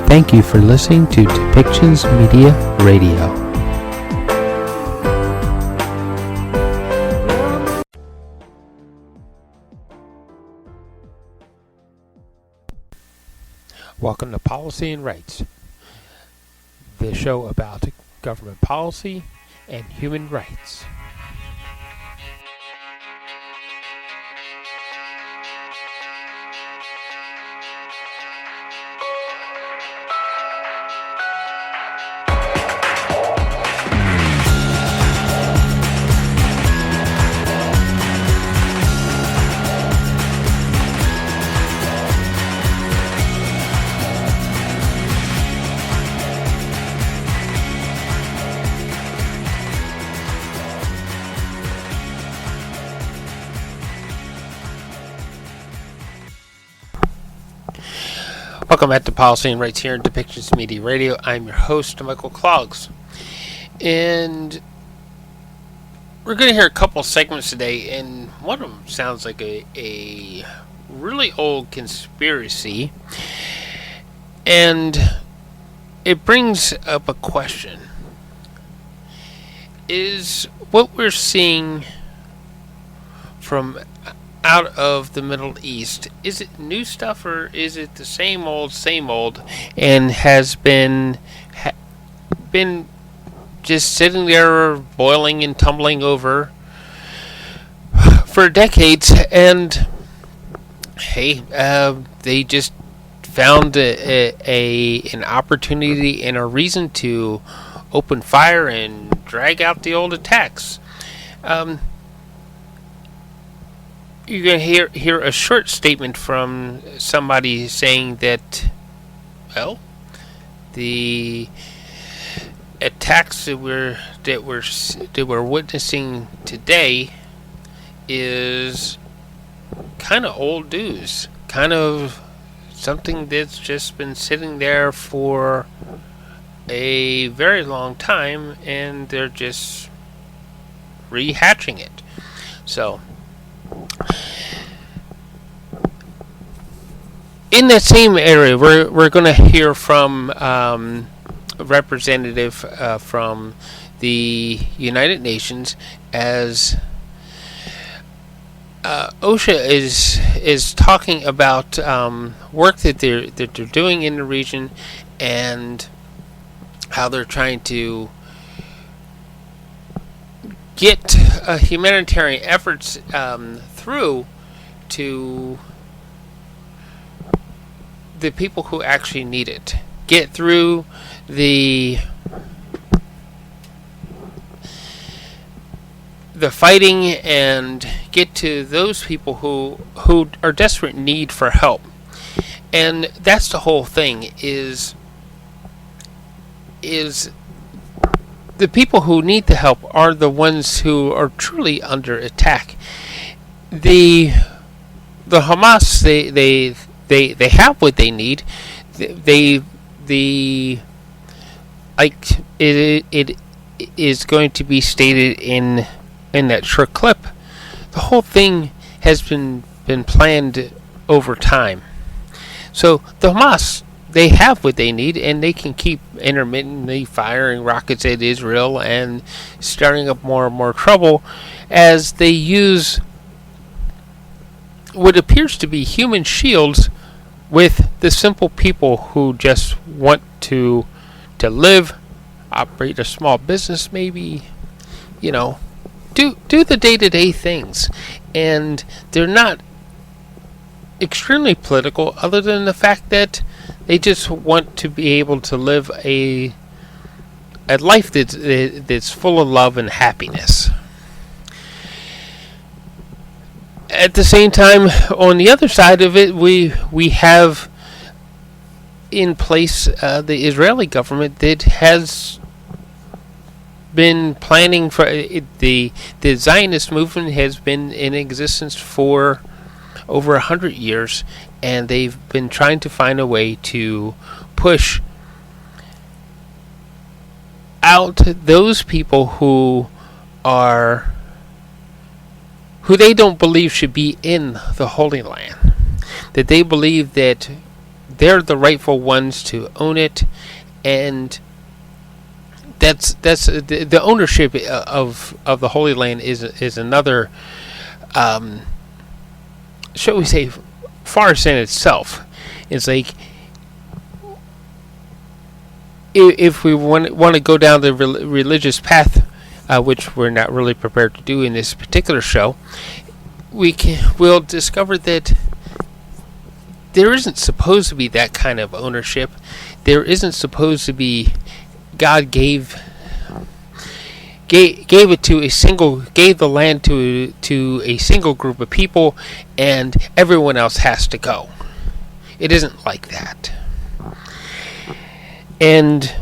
Thank you for listening to Depictions Media Radio. Welcome to Policy and Rights, the show about government policy and human rights. Welcome back to Policy and Rights here in Depictions Media Radio. I'm your host, Michael Clogs. And we're going to hear a couple segments today, and one of them sounds like a really old conspiracy. And it brings up a question. Is what we're seeing from out of the Middle East, is it new stuff or is it the same old, and has been just sitting there boiling and tumbling over for decades? And hey, they just found an opportunity and a reason to open fire and drag out the old attacks. You're going to hear a short statement from somebody saying that, well, the attacks that we're witnessing today is kind of old news, kind of something that's just been sitting there for a very long time, and they're just rehatching it. So in that same area, we're going to hear from a representative from the United Nations, as OCHA is talking about work that they're doing in the region, and how they're trying to get humanitarian efforts through to the people who actually need it. Get through the fighting and get to those people who are desperate in need for help. And that's the whole thing, is the people who need the help are the ones who are truly under attack. The Hamas, they have what they need. It is going to be stated in that short clip. The whole thing has been planned over time. So the Hamas, they have what they need, and they can keep intermittently firing rockets at Israel and starting up more and more trouble as they use what appears to be human shields with the simple people who just want to live, operate a small business, maybe, do the day-to-day things. And they're not extremely political, other than the fact that they just want to be able to live a life that's full of love and happiness. At the same time, on the other side of it, we have in place the Israeli government that has been planning for the Zionist movement has been in existence for over 100 years, and they've been trying to find a way to push out those people who they don't believe should be in the Holy Land. That they believe that they're the rightful ones to own it, and that's the ownership of the Holy Land is another, shall we say, farce in itself. It's like, if we want to go down the religious path, which we're not really prepared to do in this particular show, we'll discover that there isn't supposed to be that kind of ownership. There isn't supposed to be. God gave it to gave the land to a single group of people, and everyone else has to go. It isn't like that, and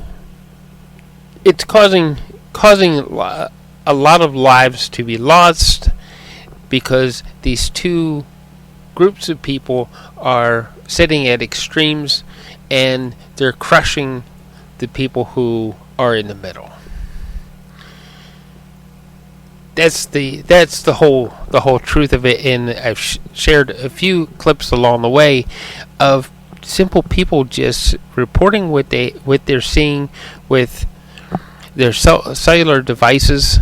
it's causing a lot of lives to be lost, because these two groups of people are sitting at extremes, and they're crushing the people who are in the middle. That's the whole truth of it. And I've shared a few clips along the way of simple people just reporting what they're seeing with their cellular devices,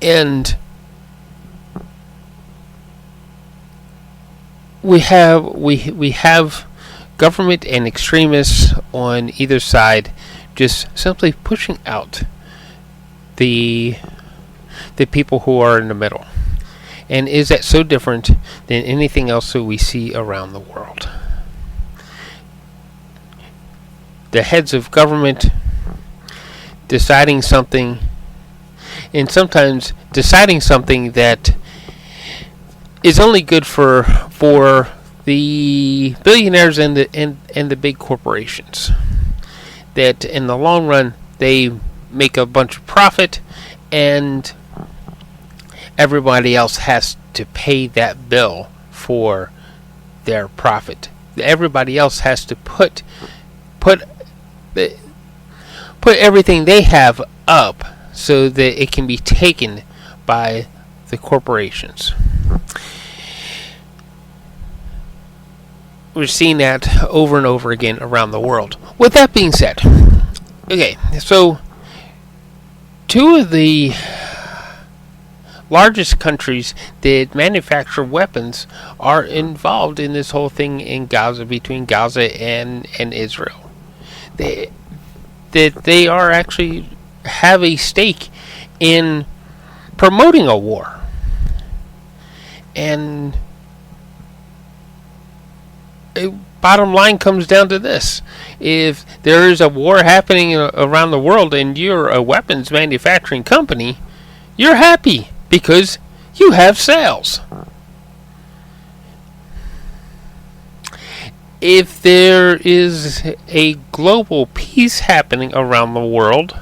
and we have government and extremists on either side just simply pushing out the people who are in the middle. And is that so different than anything else that we see around the world? The heads of government deciding something, and sometimes deciding something that is only good for the billionaires and the big corporations. That in the long run they make a bunch of profit, and everybody else has to pay that bill for their profit. Everybody else has to put everything they have up so that it can be taken by the corporations. We're seeing that over and over again around the world. With that being said, okay, so two of the largest countries that manufacture weapons are involved in this whole thing in Gaza, between Gaza and Israel. They are actually have a stake in promoting a war. And bottom line comes down to this: if there is a war happening around the world and you're a weapons manufacturing company, you're happy because you have sales. If there is a global peace happening around the world,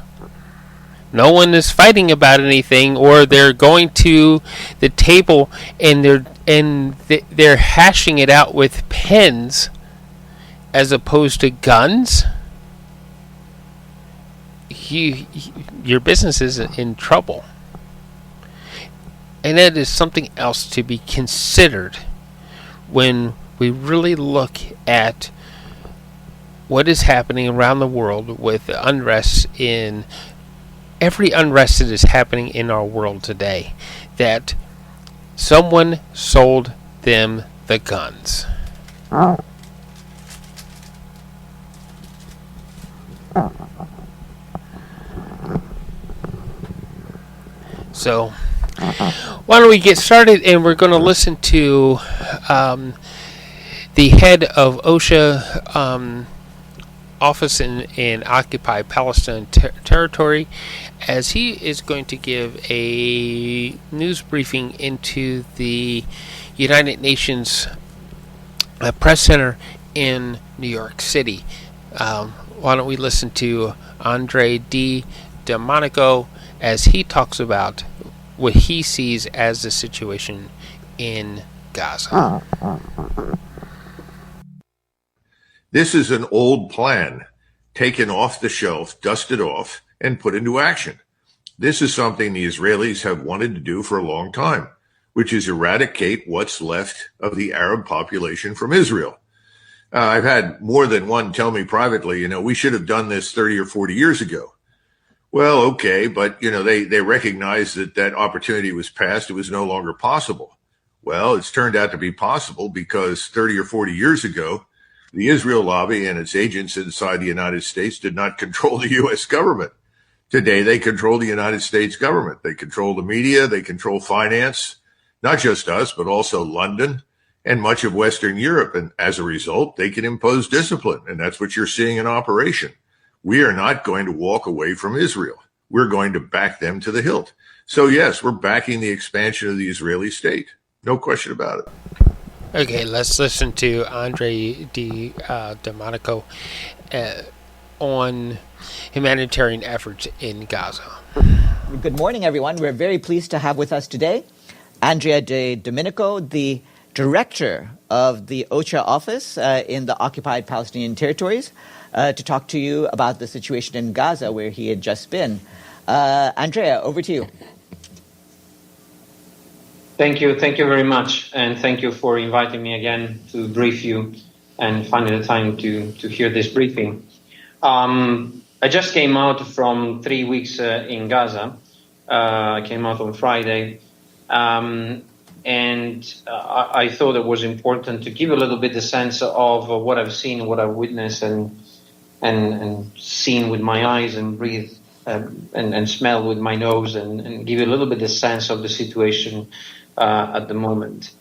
no one is fighting about anything, or they're going to the table and they're hashing it out with pens as opposed to guns. Your business is in trouble, and that is something else to be considered when we really look at what is happening around the world with the unrest in every unrest that is happening in our world today, that someone sold them the guns. So, why don't we get started, and we're going to listen to the head of OCHA office in occupied Palestine territory, as he is going to give a news briefing into the United Nations Press Center in New York City. Why don't we listen to Andrea Domenico as he talks about what he sees as the situation in Gaza. This is an old plan, taken off the shelf, dusted off, and put into action. This is something the Israelis have wanted to do for a long time, which is eradicate what's left of the Arab population from Israel. I've had more than one tell me privately, we should have done this 30 or 40 years ago. Well, okay, but, they recognized that opportunity was past. It was no longer possible. Well, it's turned out to be possible because 30 or 40 years ago, the Israel lobby and its agents inside the United States did not control the U.S. government. Today, they control the United States government. They control the media. They control finance, not just us, but also London and much of Western Europe. And as a result, they can impose discipline. And that's what you're seeing in operation. We are not going to walk away from Israel. We're going to back them to the hilt. So, yes, we're backing the expansion of the Israeli state. No question about it. Okay, let's listen to Andre Domenico on humanitarian efforts in Gaza. Good morning, everyone. We're very pleased to have with us today Andrea Domenico, the director of the OCHA office in the occupied Palestinian territories, to talk to you about the situation in Gaza, where he had just been. Andrea, over to you. Thank you very much, and thank you for inviting me again to brief you and finding the time to hear this briefing. I just came out from 3 weeks in Gaza. I came out on Friday, and I thought it was important to give a little bit the sense of what I've seen, what I've witnessed, and seen with my eyes, and breathe and smell with my nose, and give you a little bit the sense of the situation at the moment.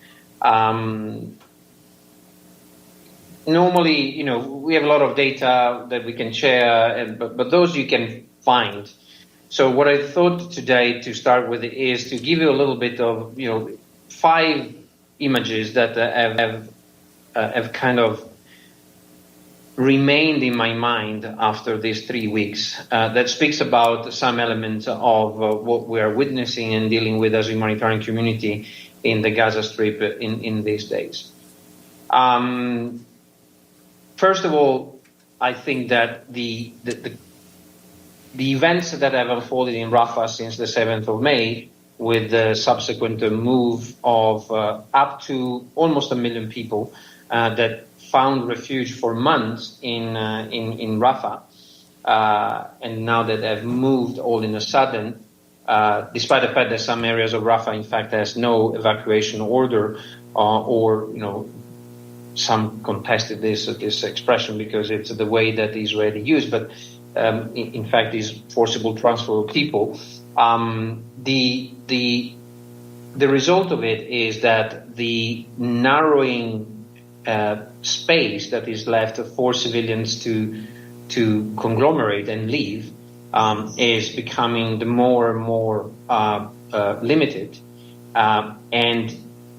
Normally, we have a lot of data that we can share, but those you can find. So what I thought today to start with is to give you a little bit of, 5 images that have kind of remained in my mind after these 3 weeks that speaks about some elements of what we are witnessing and dealing with as a humanitarian community in the Gaza Strip in these days. First of all, I think that the events that have unfolded in Rafah since the 7th of May, with the subsequent move of up to almost 1 million people that found refuge for months in Rafah, and now that they've moved all in a sudden, despite the fact that some areas of Rafah, in fact, has no evacuation order, or some contested this expression because it's the way that the Israeli used, but in fact, is forcible transfer of people. The result of it is that the narrowing space that is left for civilians to conglomerate and leave is becoming the more and more limited, and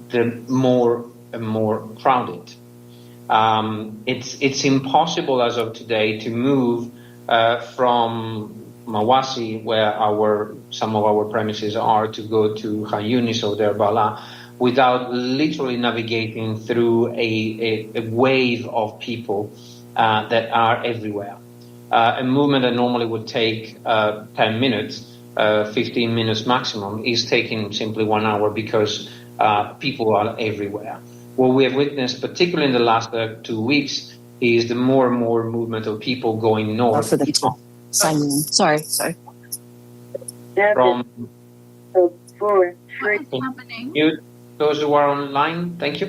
the more and more crowded. It's impossible as of today to move from Mawasi, where some of our premises are, to go to Khan Yunis or Deir Bala, without literally navigating through a wave of people that are everywhere. A movement that normally would take 10 minutes, 15 minutes maximum, is taking simply 1 hour because people are everywhere. What we have witnessed, particularly in the last 2 weeks, is the more and more movement of people going north. Sorry. From those who are online, thank you.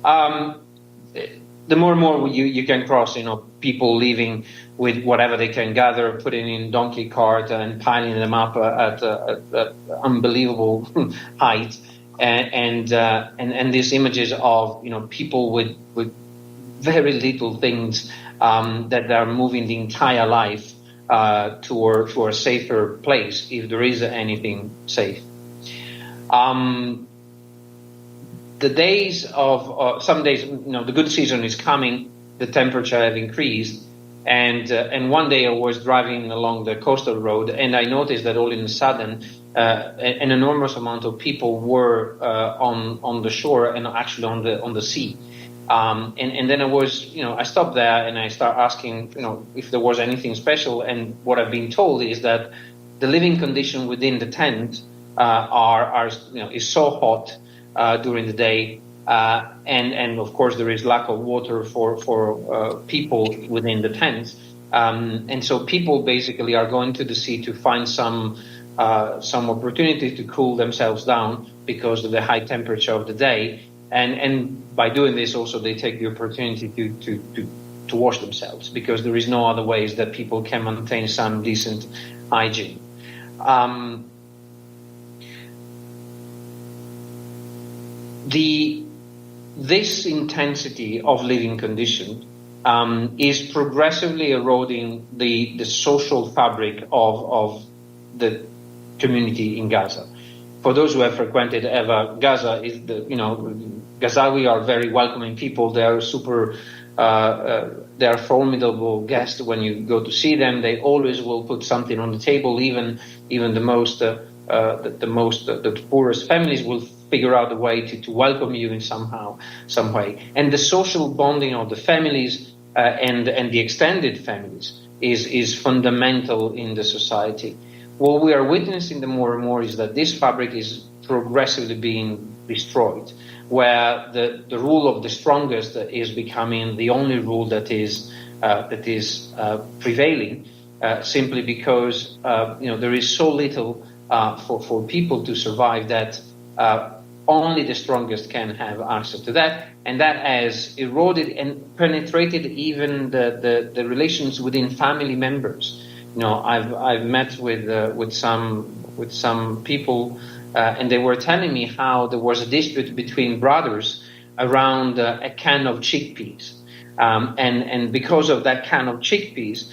The more and more you can cross, people leaving with whatever they can gather, putting in donkey cart and piling them up at unbelievable height, and these images of people with very little things that are moving the entire life to a safer place, if there is anything safe. The days of some days, the good season is coming. The temperature have increased, and one day I was driving along the coastal road, and I noticed that all of a sudden an enormous amount of people were on the shore and actually on the sea. And then I stopped there and I started asking, if there was anything special. And what I've been told is that the living condition within the tent is so hot during the day and of course there is lack of water for people within the tents, and so people basically are going to the sea to find some opportunity to cool themselves down because of the high temperature of the day, and by doing this also they take the opportunity to wash themselves, because there is no other ways that people can maintain some decent hygiene. This intensity of living condition is progressively eroding the social fabric of the community in Gaza. For those who have frequented ever, Gaza is Gazawi are very welcoming people. They are they are formidable guests when you go to see them. They always will put something on the table. Even the poorest families will figure out a way to welcome you in some way. And the social bonding of the families and the extended families is fundamental in the society. What we are witnessing the more and more is that this fabric is progressively being destroyed, where the rule of the strongest is becoming the only rule that is prevailing, simply because there is so little for people to survive that only the strongest can have access to that, and that has eroded and penetrated even the relations within family members. I've met with some people, and they were telling me how there was a dispute between brothers around a can of chickpeas, and because of that can of chickpeas,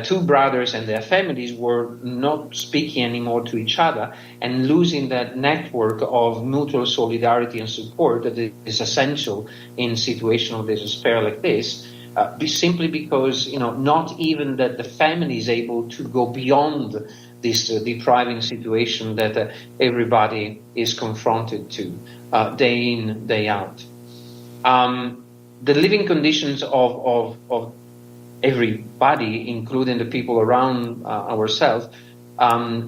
two brothers and their families were not speaking anymore to each other and losing that network of mutual solidarity and support that is essential in situations of despair like this, simply because not even that the family is able to go beyond this depriving situation that everybody is confronted to day in, day out. The living conditions of everybody, including the people around ourselves,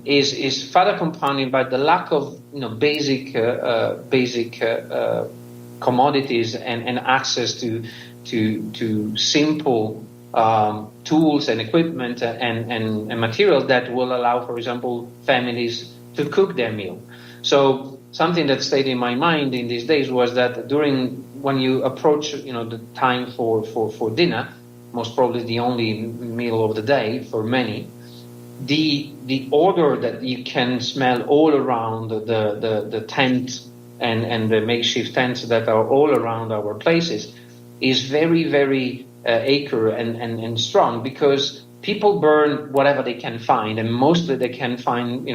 is further compounded by the lack of basic commodities and access to simple tools and equipment and materials that will allow, for example, families to cook their meal. So something that stayed in my mind in these days was that when you approach the time for dinner, most probably the only meal of the day for many, the odor that you can smell all around the tent and the makeshift tents that are all around our places is very, very acre and strong, because people burn whatever they can find, and mostly they can find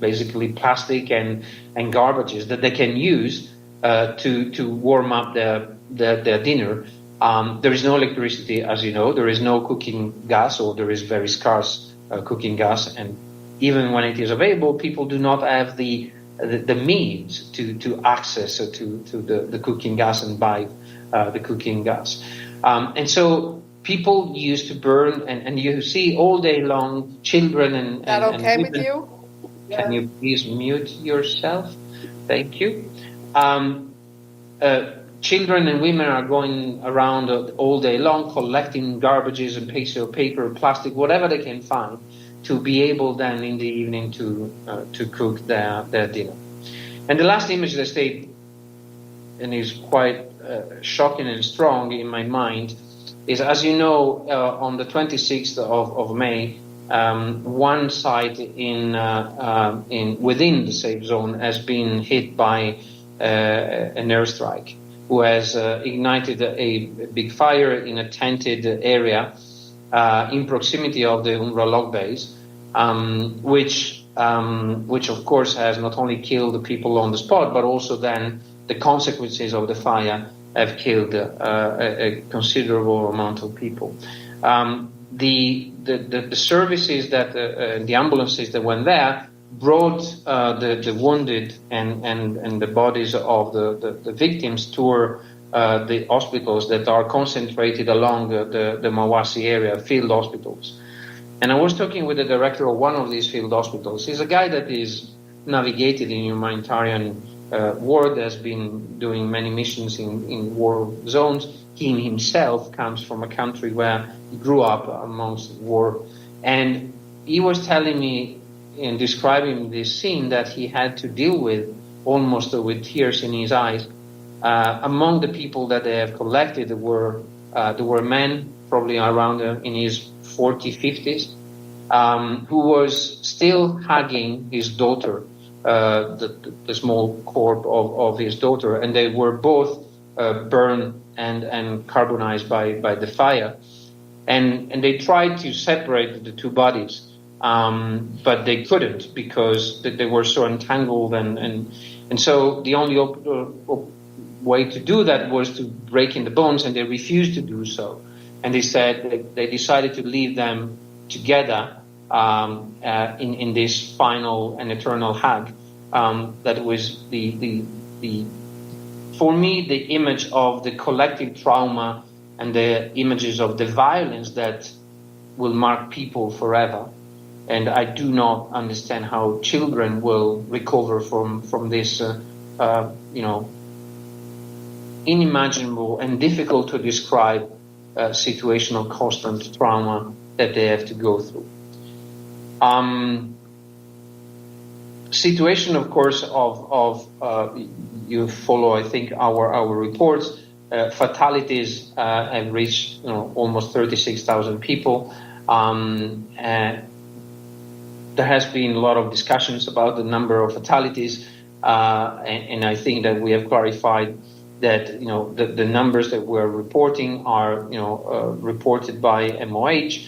basically plastic and garbages that they can use to warm up their dinner. There is no electricity, as you know. There is no cooking gas, or there is very scarce cooking gas. And even when it is available, people do not have the means to access to the cooking gas and buy the cooking gas. And so people used to burn, and you see all day long children and Is that okay women. with you? Can you please mute yourself? Thank you. Children and women are going around all day long collecting garbages and pieces of paper, plastic, whatever they can find, to be able then in the evening to cook their dinner. And the last image that stayed and is quite shocking and strong in my mind is, as you know, on the 26th of May, one site within the safe zone has been hit by an airstrike, who has ignited a big fire in a tented area in proximity of the UNRWA log base, which of course has not only killed the people on the spot, but also then the consequences of the fire have killed a considerable amount of people. The services that the ambulances that went there brought the wounded and the bodies of the victims to the hospitals that are concentrated along the Mawasi area, field hospitals. And I was talking with the director of one of these field hospitals. He's a guy that is navigated in humanitarian Ward has been doing many missions in war zones. He himself comes from a country where he grew up amongst war. And he was telling me in describing this scene that he had to deal with, almost with tears in his eyes. Among the people that they have collected, there were men, probably around in his 40s, 50s, who was still hugging his daughter, the small corpse of his daughter, and they were both burned and carbonized by the fire. And they tried to separate the two bodies, but they couldn't because they were so entangled. And so the only way to do that was to break in the bones, and they refused to do so. And they said they decided to leave them together in this final and eternal hug. That was the for me the image of the collective trauma and the images of the violence that will mark people forever. And I do not understand how children will recover from this, unimaginable and difficult to describe situation of constant trauma that they have to go through. Situation, of course, of you follow, I think, our reports. Fatalities have reached almost 36,000 people. There has been a lot of discussions about the number of fatalities, and I think that we have clarified that the numbers that we're reporting are reported by MOH.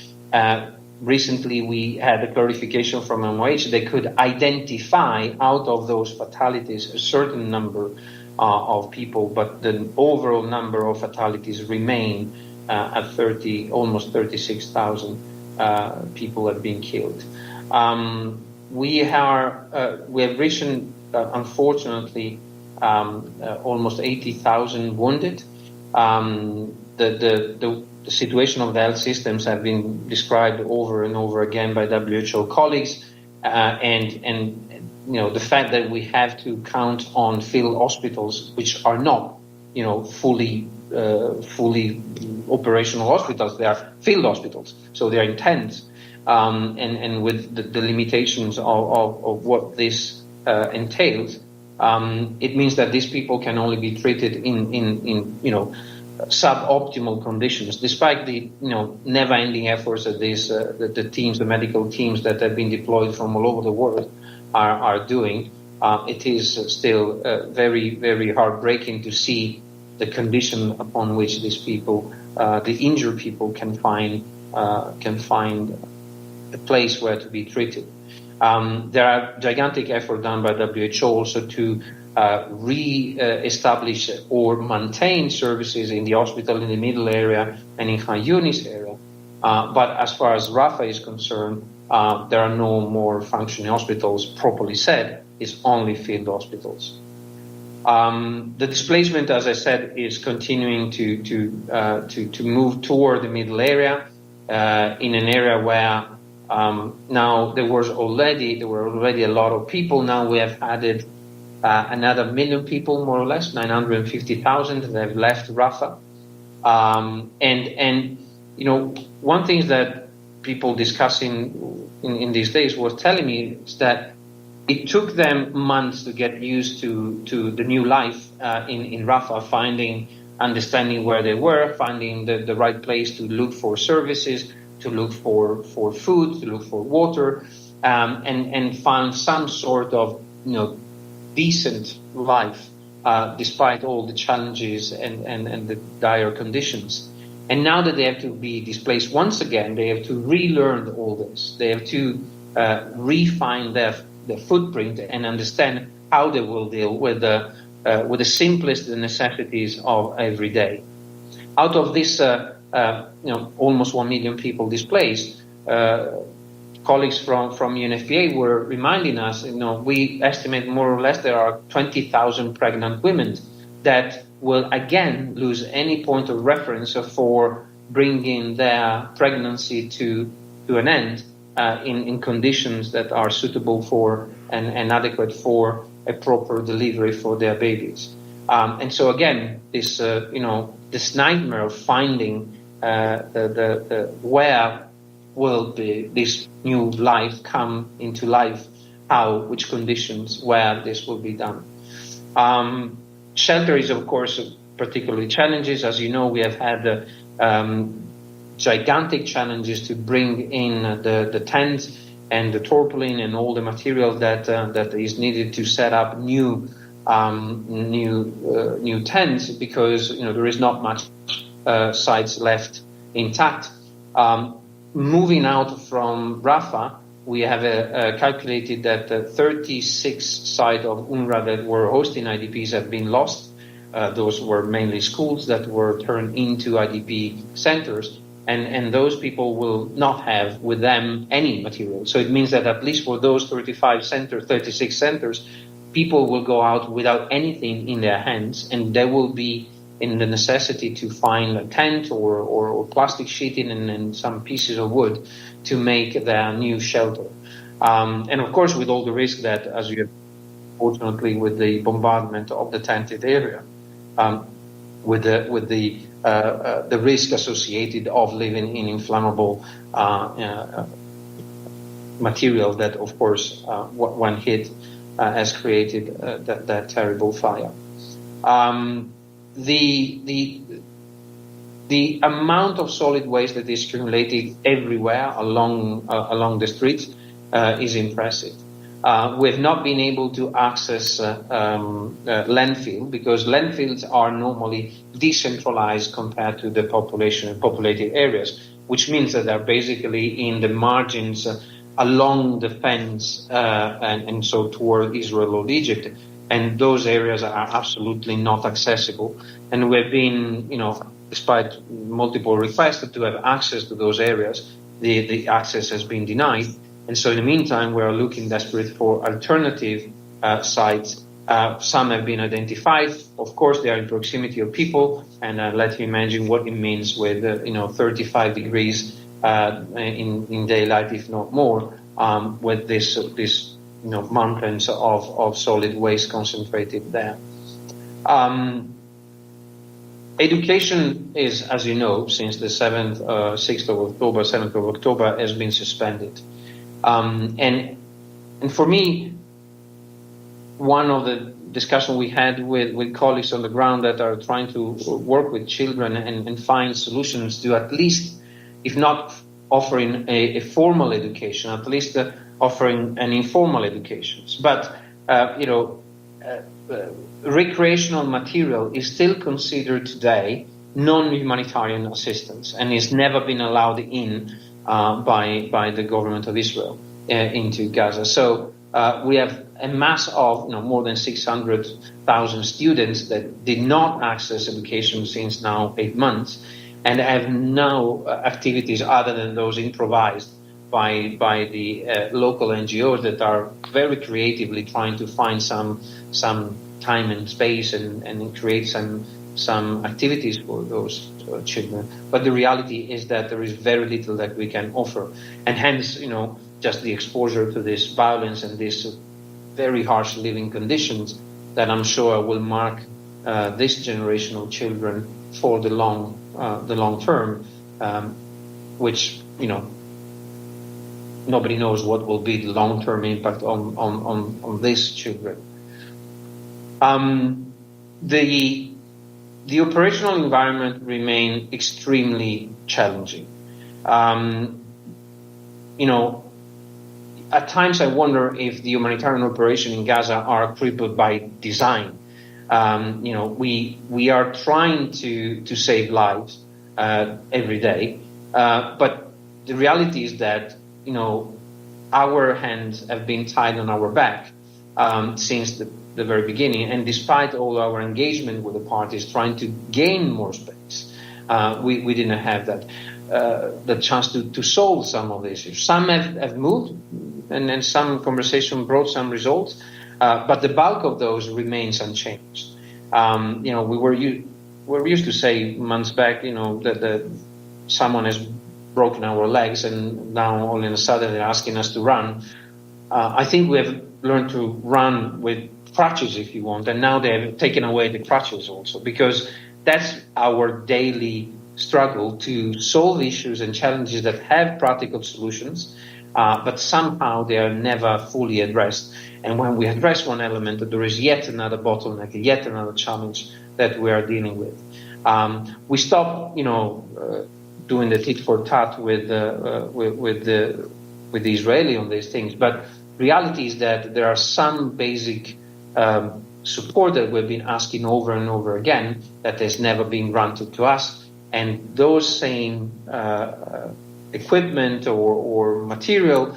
Recently, we had a clarification from MOH. They could identify out of those fatalities a certain number of people, but the overall number of fatalities remain at almost 36,000 people have been killed. We have reached, unfortunately, almost 80,000 wounded. The situation of the health systems have been described over and over again by WHO colleagues, and the fact that we have to count on field hospitals, which are not fully operational hospitals. They are field hospitals, so they are intense, and with the limitations of what this entails, it means that these people can only be treated in suboptimal conditions, despite the never-ending efforts that the medical teams that have been deployed from all over the world are doing. It is still very, very heartbreaking to see the condition upon which these people, the injured people, can find a place where to be treated. There are gigantic efforts done by WHO also to re-establish or maintain services in the hospital in the middle area and in Khan Yunis area. But as far as Rafah is concerned, there are no more functioning hospitals, properly said. It's only field hospitals. The displacement, as I said, is continuing to move toward the middle area, in an area where now there were already a lot of people. Now we have added another 1 million people, more or less, 950,000 that have left Rafah. And one thing that people discussing in these days was telling me is that it took them months to get used to the new life in Rafah, understanding where they were, finding the right place to look for services, to look for food, to look for water, and find some sort of decent life despite all the challenges and the dire conditions. And now that they have to be displaced once again, they have to relearn all this. They have to refine their footprint and understand how they will deal with the simplest necessities of every day. Out of this, almost 1 million people displaced, colleagues from UNFPA were reminding us, we estimate more or less there are 20,000 pregnant women that will again lose any point of reference for bringing their pregnancy to an end in conditions that are suitable for and adequate for a proper delivery for their babies. And so again, this this nightmare of finding where will this new life come into life, how, which conditions, where this will be done. Shelter is, of course, particularly challenges. As you know, we have had gigantic challenges to bring in the tents and the tarpaulin and all the material that is needed to set up new tents, because there is not much sites left intact. Moving out from Rafah, we have calculated that 36 sites of UNRWA that were hosting IDPs have been lost. Those were mainly schools that were turned into IDP centers, and those people will not have with them any material. So it means that at least for those 36 centers, people will go out without anything in their hands, and they will be in the necessity to find a tent or plastic sheeting and some pieces of wood to make their new shelter. And of course, with all the risk that, as you have, fortunately, with the bombardment of the tented area, with the risk associated of living in inflammable material that, of course, when hit, has created that terrible fire. The amount of solid waste that is accumulated everywhere along the streets is impressive. We have not been able to access landfill, because landfills are normally decentralized compared to the populated areas, which means that they're basically in the margins along the fence and so toward Israel or Egypt. And those areas are absolutely not accessible. And we've been, despite multiple requests to have access to those areas, the access has been denied. And so in the meantime, we are looking desperate for alternative sites. Some have been identified. Of course, they are in proximity of people. And let you imagine what it means with, 35 degrees in daylight, if not more, with this mountains of solid waste concentrated there. Education is, as you know, since the 7th of October, has been suspended. And for me, one of the discussion we had with colleagues on the ground that are trying to work with children and find solutions to at least, if not offering a formal education, at least offering an informal education. But, recreational material is still considered today non-humanitarian assistance and has never been allowed in by the government of Israel into Gaza. So we have a mass of more than 600,000 students that did not access education since now 8 months, and have no activities other than those improvised by the local NGOs that are very creatively trying to find some time and space and create some activities for those children. But the reality is that there is very little that we can offer, and hence just the exposure to this violence and these very harsh living conditions that I'm sure will mark this generation of children for the long term, which nobody knows what will be the long-term impact on these children. The operational environment remains extremely challenging. At times I wonder if the humanitarian operation in Gaza are crippled by design. We are trying to save lives every day, but the reality is that our hands have been tied on our back since the very beginning, and despite all our engagement with the parties trying to gain more space, we didn't have the chance to solve some of the issues. Some have moved, and then some conversation brought some results, but the bulk of those remains unchanged. We used to say months back, that someone has broken our legs, and now all of a sudden they're asking us to run. I think we have learned to run with crutches, if you want, and now they've taken away the crutches also, because that's our daily struggle to solve issues and challenges that have practical solutions, but somehow they are never fully addressed. And when we address one element, there is yet another bottleneck, yet another challenge that we are dealing with. We stop, doing the tit for tat with the Israeli on these things, but reality is that there are some basic support that we've been asking over and over again that has never been granted to us, and those same equipment or material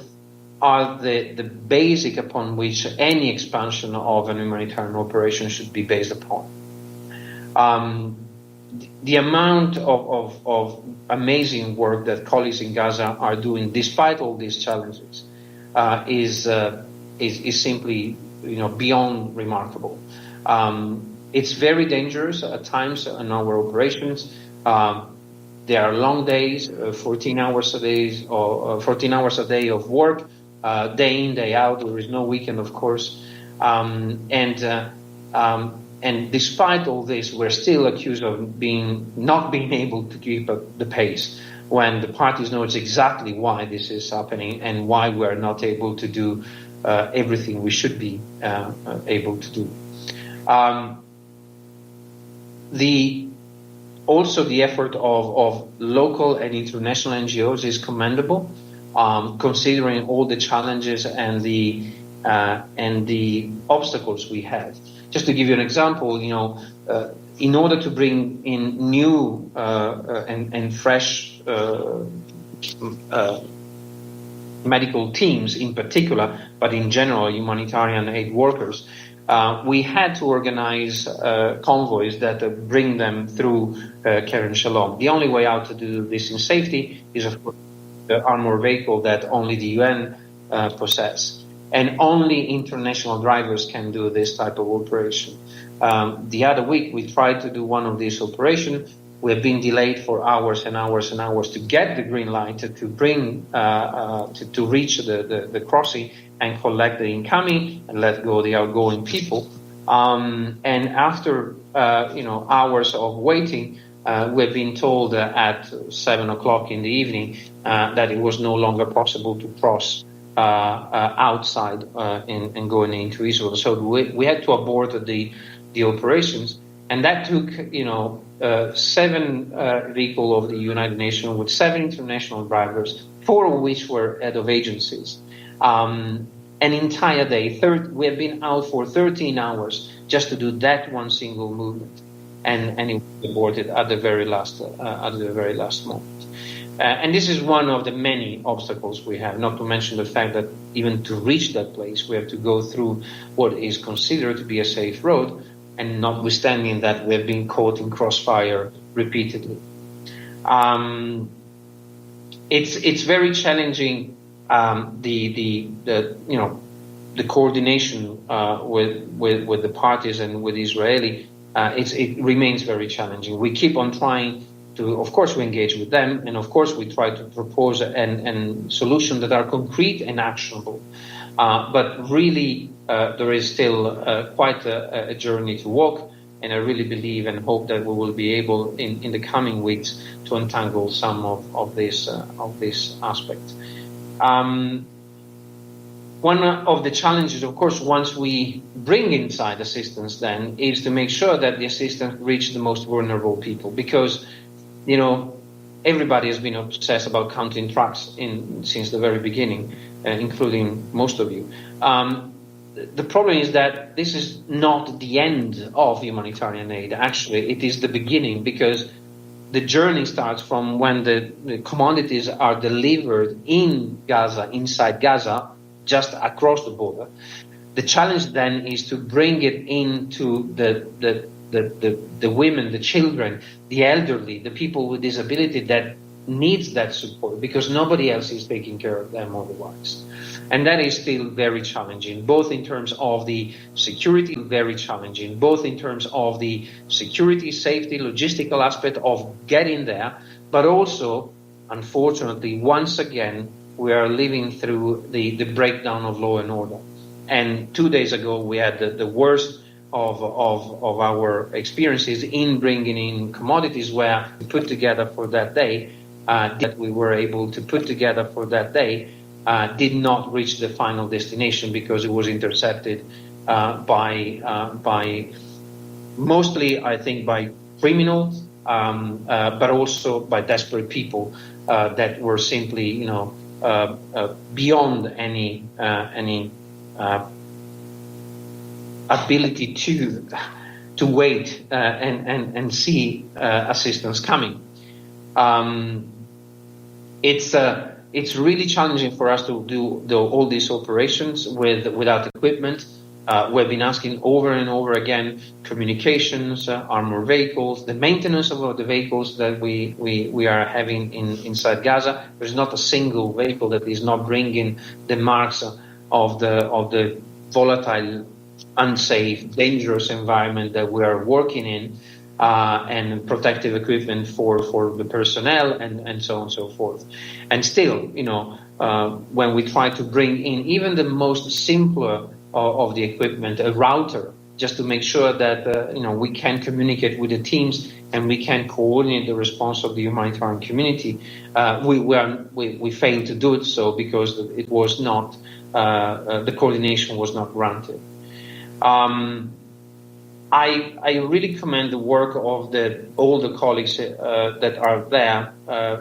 are the basic upon which any expansion of an humanitarian operation should be based upon. The amount of amazing work that colleagues in Gaza are doing, despite all these challenges, is simply beyond remarkable. It's very dangerous at times in our operations. There are long days, 14 hours a day, or 14 hours a day of work, day in, day out. There is no weekend, of course, and despite all this, we're still accused of not being able to keep up the pace, when the parties know exactly why this is happening and why we're not able to do everything we should be able to do. Also, the effort of local and international NGOs is commendable, considering all the challenges and the obstacles we have. Just to give you an example, in order to bring in new and fresh medical teams in particular, but in general humanitarian aid workers, we had to organize convoys that bring them through Kerem Shalom. The only way out to do this in safety is, of course, the armored vehicle that only the UN possess. And only international drivers can do this type of operation. The other week, we tried to do one of these operations. We have been delayed for hours and hours and hours to get the green light to bring to reach the crossing and collect the incoming and let go the outgoing people. And after hours of waiting, we've been told at 7 o'clock in the evening that it was no longer possible to cross outside and going into Israel. So we had to abort the operations, and that took 7 vehicles of the United Nations with 7 international drivers, 4 of which were head of agencies. An entire day. We have been out for 13 hours just to do that one single movement, and it was aborted at the very last moment. And this is one of the many obstacles we have, not to mention the fact that even to reach that place, we have to go through what is considered to be a safe road, and notwithstanding that, we have been caught in crossfire repeatedly. It's very challenging, the coordination with the parties and with Israeli. It remains very challenging. We keep on trying to, of course, we engage with them, and of course we try to propose and solutions that are concrete and actionable. But really, there is still quite a journey to walk, and I really believe and hope that we will be able in the coming weeks to untangle some of this aspect. One of the challenges, of course, once we bring inside assistance, then, is to make sure that the assistance reaches the most vulnerable people, because everybody has been obsessed about counting trucks since the very beginning, including most of you. The problem is that this is not the end of humanitarian aid. Actually, it is the beginning, because the journey starts from when the commodities are delivered in Gaza, inside Gaza, just across the border. The challenge then is to bring it into the women, the children, the elderly, the people with disability that needs that support, because nobody else is taking care of them otherwise. And that is still very challenging, both in terms of the security, safety, logistical aspect of getting there, but also, unfortunately, once again, we are living through the breakdown of law and order. And 2 days ago, we had the worst of our experiences in bringing in commodities, where we put together for that day, that we were able to put together for that day, did not reach the final destination because it was intercepted by mostly, I think, by criminals, but also by desperate people that were simply, beyond any ability to wait and see assistance coming. It's really challenging for us to do all these operations without equipment. We've been asking over and over again, communications, armored vehicles, the maintenance of the vehicles that we are having inside Gaza. There's not a single vehicle that is not bringing the marks of the volatile, unsafe, dangerous environment that we are working in, and protective equipment for the personnel, and so on and so forth. And still, when we try to bring in even the most simpler of the equipment, a router, just to make sure that we can communicate with the teams and we can coordinate the response of the humanitarian community, we failed to do it so because it was not the coordination was not granted. I really commend the work of all the colleagues that are there.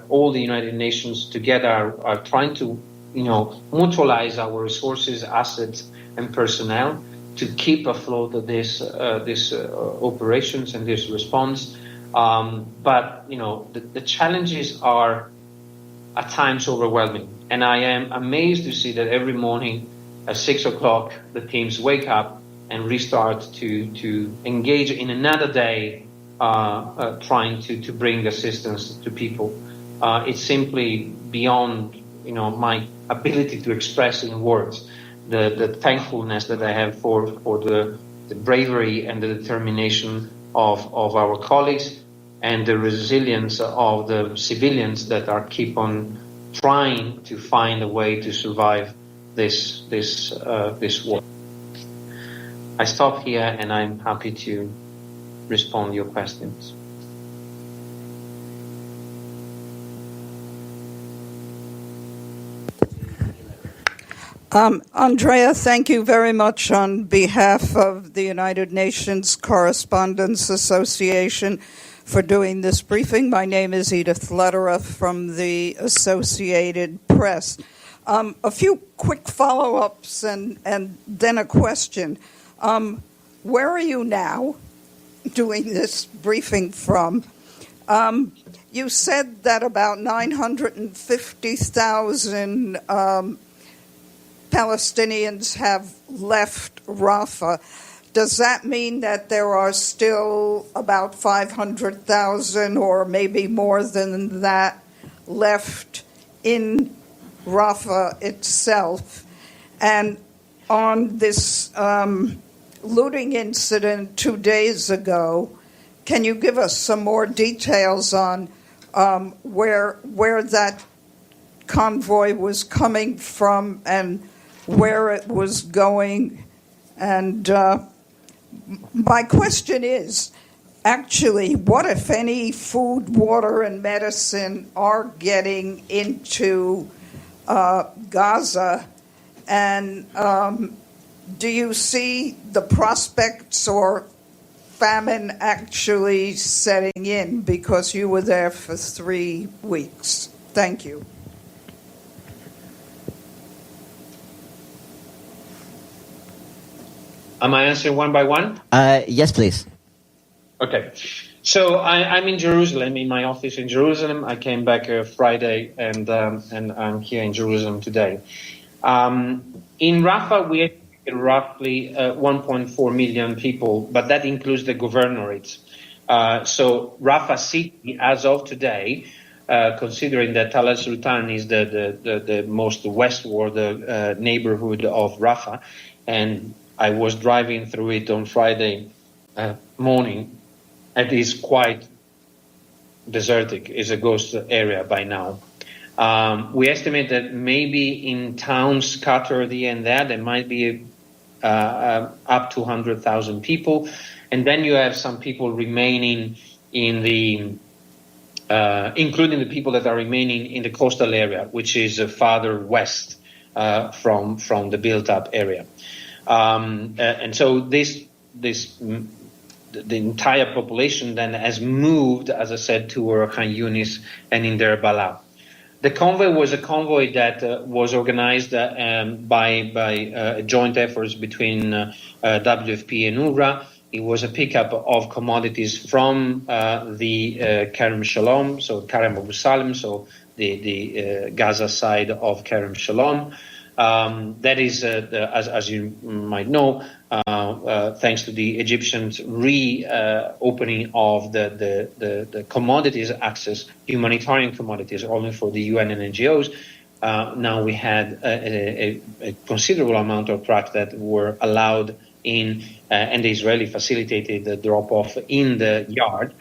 All the United Nations together are trying to mutualize our resources, assets, and personnel to keep afloat these operations and this response. But the challenges are at times overwhelming, and I am amazed to see that every morning at 6 o'clock the teams wake up and restart to engage in another day, trying to bring assistance to people. It's simply beyond my ability to express in words the thankfulness that I have for the bravery and the determination of our colleagues, and the resilience of the civilians that are keep on trying to find a way to survive this war. I stop here, and I'm happy to respond to your questions. Andrea, thank you very much on behalf of the United Nations Correspondents Association for doing this briefing. My name is Edith Lederer from the Associated Press. A few quick follow-ups and then a question. Where are you now doing this briefing from? You said that about 950,000 Palestinians have left Rafah. Does that mean that there are still about 500,000 or maybe more than that left in Rafah itself? And on this looting incident 2 days ago, can you give us some more details on where that convoy was coming from and where it was going? And my question is, actually, what, if any, food, water, and medicine are getting into Gaza? And do you see the prospects or famine actually setting in, because you were there for 3 weeks? Thank you. Am I answering one by one? Yes, please. Okay. So I'm in Jerusalem, in my office in Jerusalem. I came back Friday, and I'm here in Jerusalem today. In Rafah, we have roughly 1.4 million people, but that includes the governorates. So Rafah city, as of today, considering that Tal al-Sultan is the most westward neighborhood of Rafah, and I was driving through it on Friday morning. It is quite desertic. It's a ghost area by now. We estimate that maybe in towns scattered here and there might be up to 100,000 people. And then you have some people remaining in the, including the people that are remaining in the coastal area, which is farther west from the built-up area. And so the entire population then has moved, as I said, to Khan Yunis and in Deir Balah. The convoy was a convoy that was organized by joint efforts between WFP and UNRWA. It was a pickup of commodities from the Kerem Shalom, so Kerem Abu Salem, so the Gaza side of Kerem Shalom. That is, as you might know, thanks to the Egyptians reopening of the commodities access, humanitarian commodities, only for the UN and NGOs. Now we had a considerable amount of trucks that were allowed in, and the Israeli facilitated the drop-off in the yard,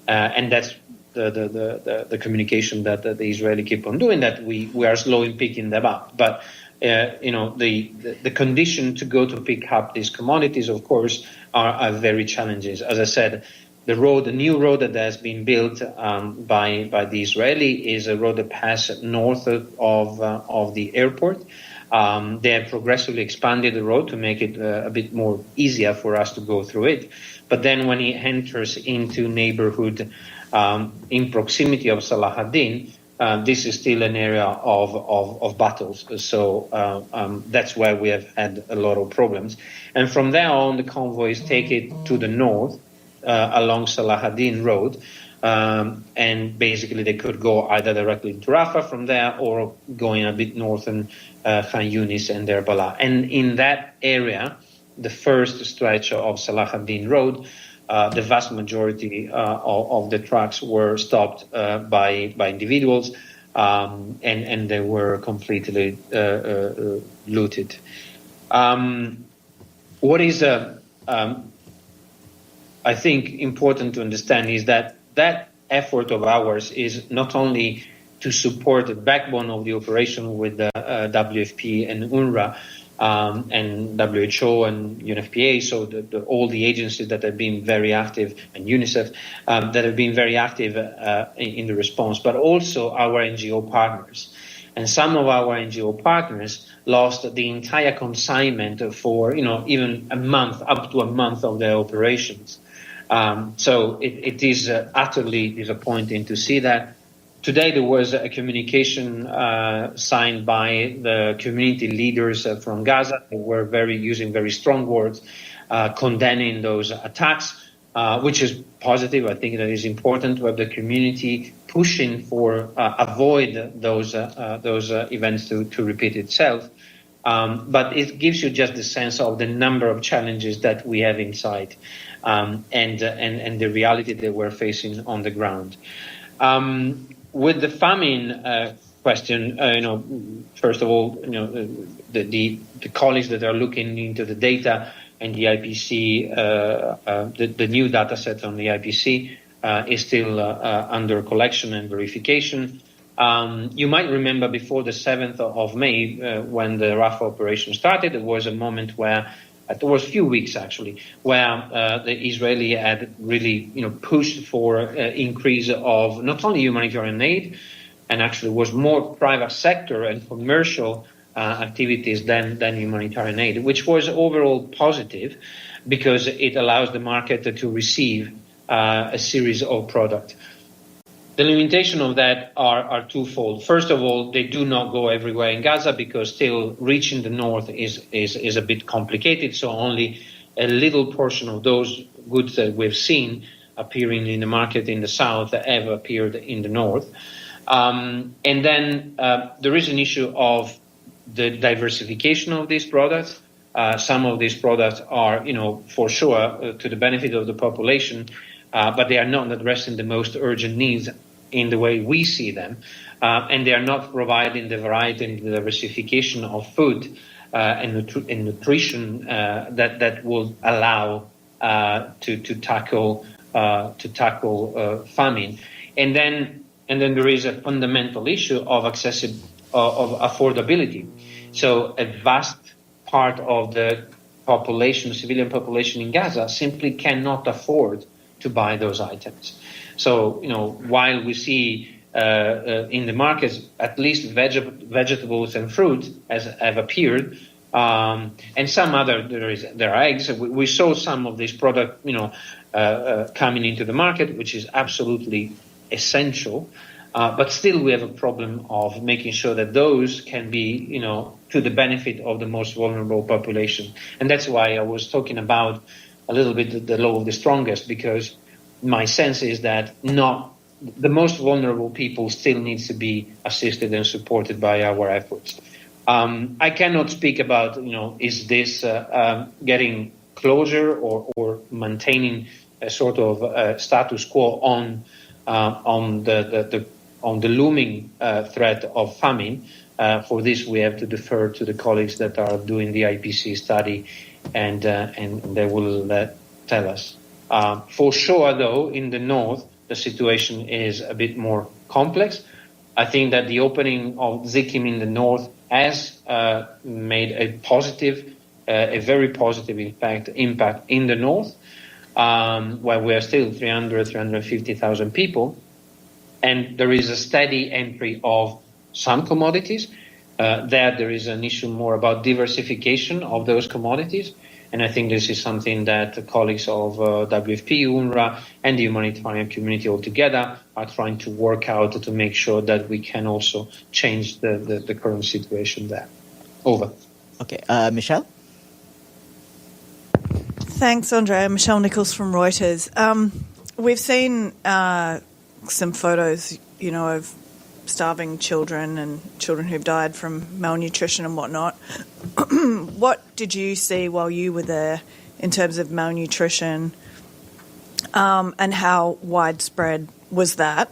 and that's the communication that the Israeli keep on doing, that we are slow in picking them up. But the condition to go to pick up these commodities, of course, are very challenging. As I said, the new road that has been built by the Israeli is a road that passes north of the airport. They have progressively expanded the road to make it a bit more easier for us to go through it. But then when it enters into neighborhood in proximity of Salah ad-Din, this is still an area of battles. So that's where we have had a lot of problems. And from there on, the convoys take it to the north along Salah ad-Din road. And basically they could go either directly to Rafah from there or going a bit north in Khan Yunis and Deir Balah. And in that area, the first stretch of Salah ad-Din road, the vast majority of the trucks were stopped by individuals, and they were completely looted. What is, I think, important to understand is that effort of ours is not only to support the backbone of the operation with the WFP and UNRWA, and WHO and UNFPA, so all the agencies that have been very active, and UNICEF, that have been very active in the response, but also our NGO partners. And some of our NGO partners lost the entire consignment for, even a month, up to a month of their operations. So it is utterly disappointing to see that. Today there was a communication signed by the community leaders from Gaza. They were using very strong words, condemning those attacks, which is positive. I think that is important to have the community pushing for avoid those events to repeat itself. But it gives you just the sense of the number of challenges that we have inside, and the reality that we're facing on the ground. With the famine question, first of all, the colleagues that are looking into the data and the IPC, the new data set on the IPC is still under collection and verification. You might remember before the 7th of May, when the Rafah operation started, there was a moment where, there was a few weeks actually, where the Israeli had really, pushed for increase of not only humanitarian aid, and actually was more private sector and commercial activities than humanitarian aid, which was overall positive because it allows the market to receive a series of products. The limitation of that are twofold. First of all, they do not go everywhere in Gaza because still reaching the north is a bit complicated. So only a little portion of those goods that we've seen appearing in the market in the south have appeared in the north. And then there is an issue of the diversification of these products. Some of these products are, for sure, to the benefit of the population, but they are not addressing the most urgent needs in the way we see them, and they are not providing the variety and the diversification of food and nutrition that will allow to tackle famine. And then there is a fundamental issue of affordability. So a vast part of the civilian population in Gaza simply cannot afford to buy those items. So, while we see in the markets at least vegetables and fruit have appeared, and some other there are eggs. We saw some of this product, coming into the market, which is absolutely essential. But still, we have a problem of making sure that those can be, to the benefit of the most vulnerable population. And that's why I was talking about a little bit the law of the strongest, because my sense is that the most vulnerable people still needs to be assisted and supported by our efforts. I cannot speak about, is this getting closer or maintaining a sort of status quo on the looming threat of famine. For this, we have to defer to the colleagues that are doing the IPC study, and they will tell us. For sure, though, in the north, the situation is a bit more complex. I think that the opening of Zikim in the north has made a very positive impact in the north, where we are still 350,000 people. And there is a steady entry of some commodities. There is an issue more about diversification of those commodities. And I think this is something that the colleagues of WFP, UNRWA, and the humanitarian community altogether are trying to work out to make sure that we can also change the current situation there. Over. Okay, Michelle? Thanks, Andrea. Michelle Nichols from Reuters. We've seen some photos, of starving children and children who've died from malnutrition and whatnot. What did you see while you were there in terms of malnutrition, and how widespread was that?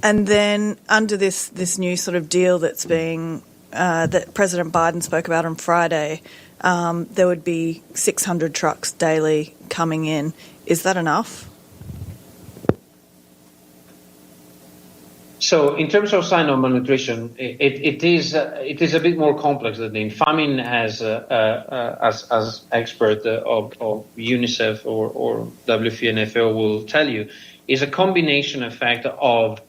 And then under this new sort of deal that's being that President Biden spoke about on Friday, there would be 600 trucks daily coming in. Is that enough? So, in terms of sign of malnutrition, it is a bit more complex than the famine, as expert of UNICEF or WFP and FAO will tell you, is a combination effect of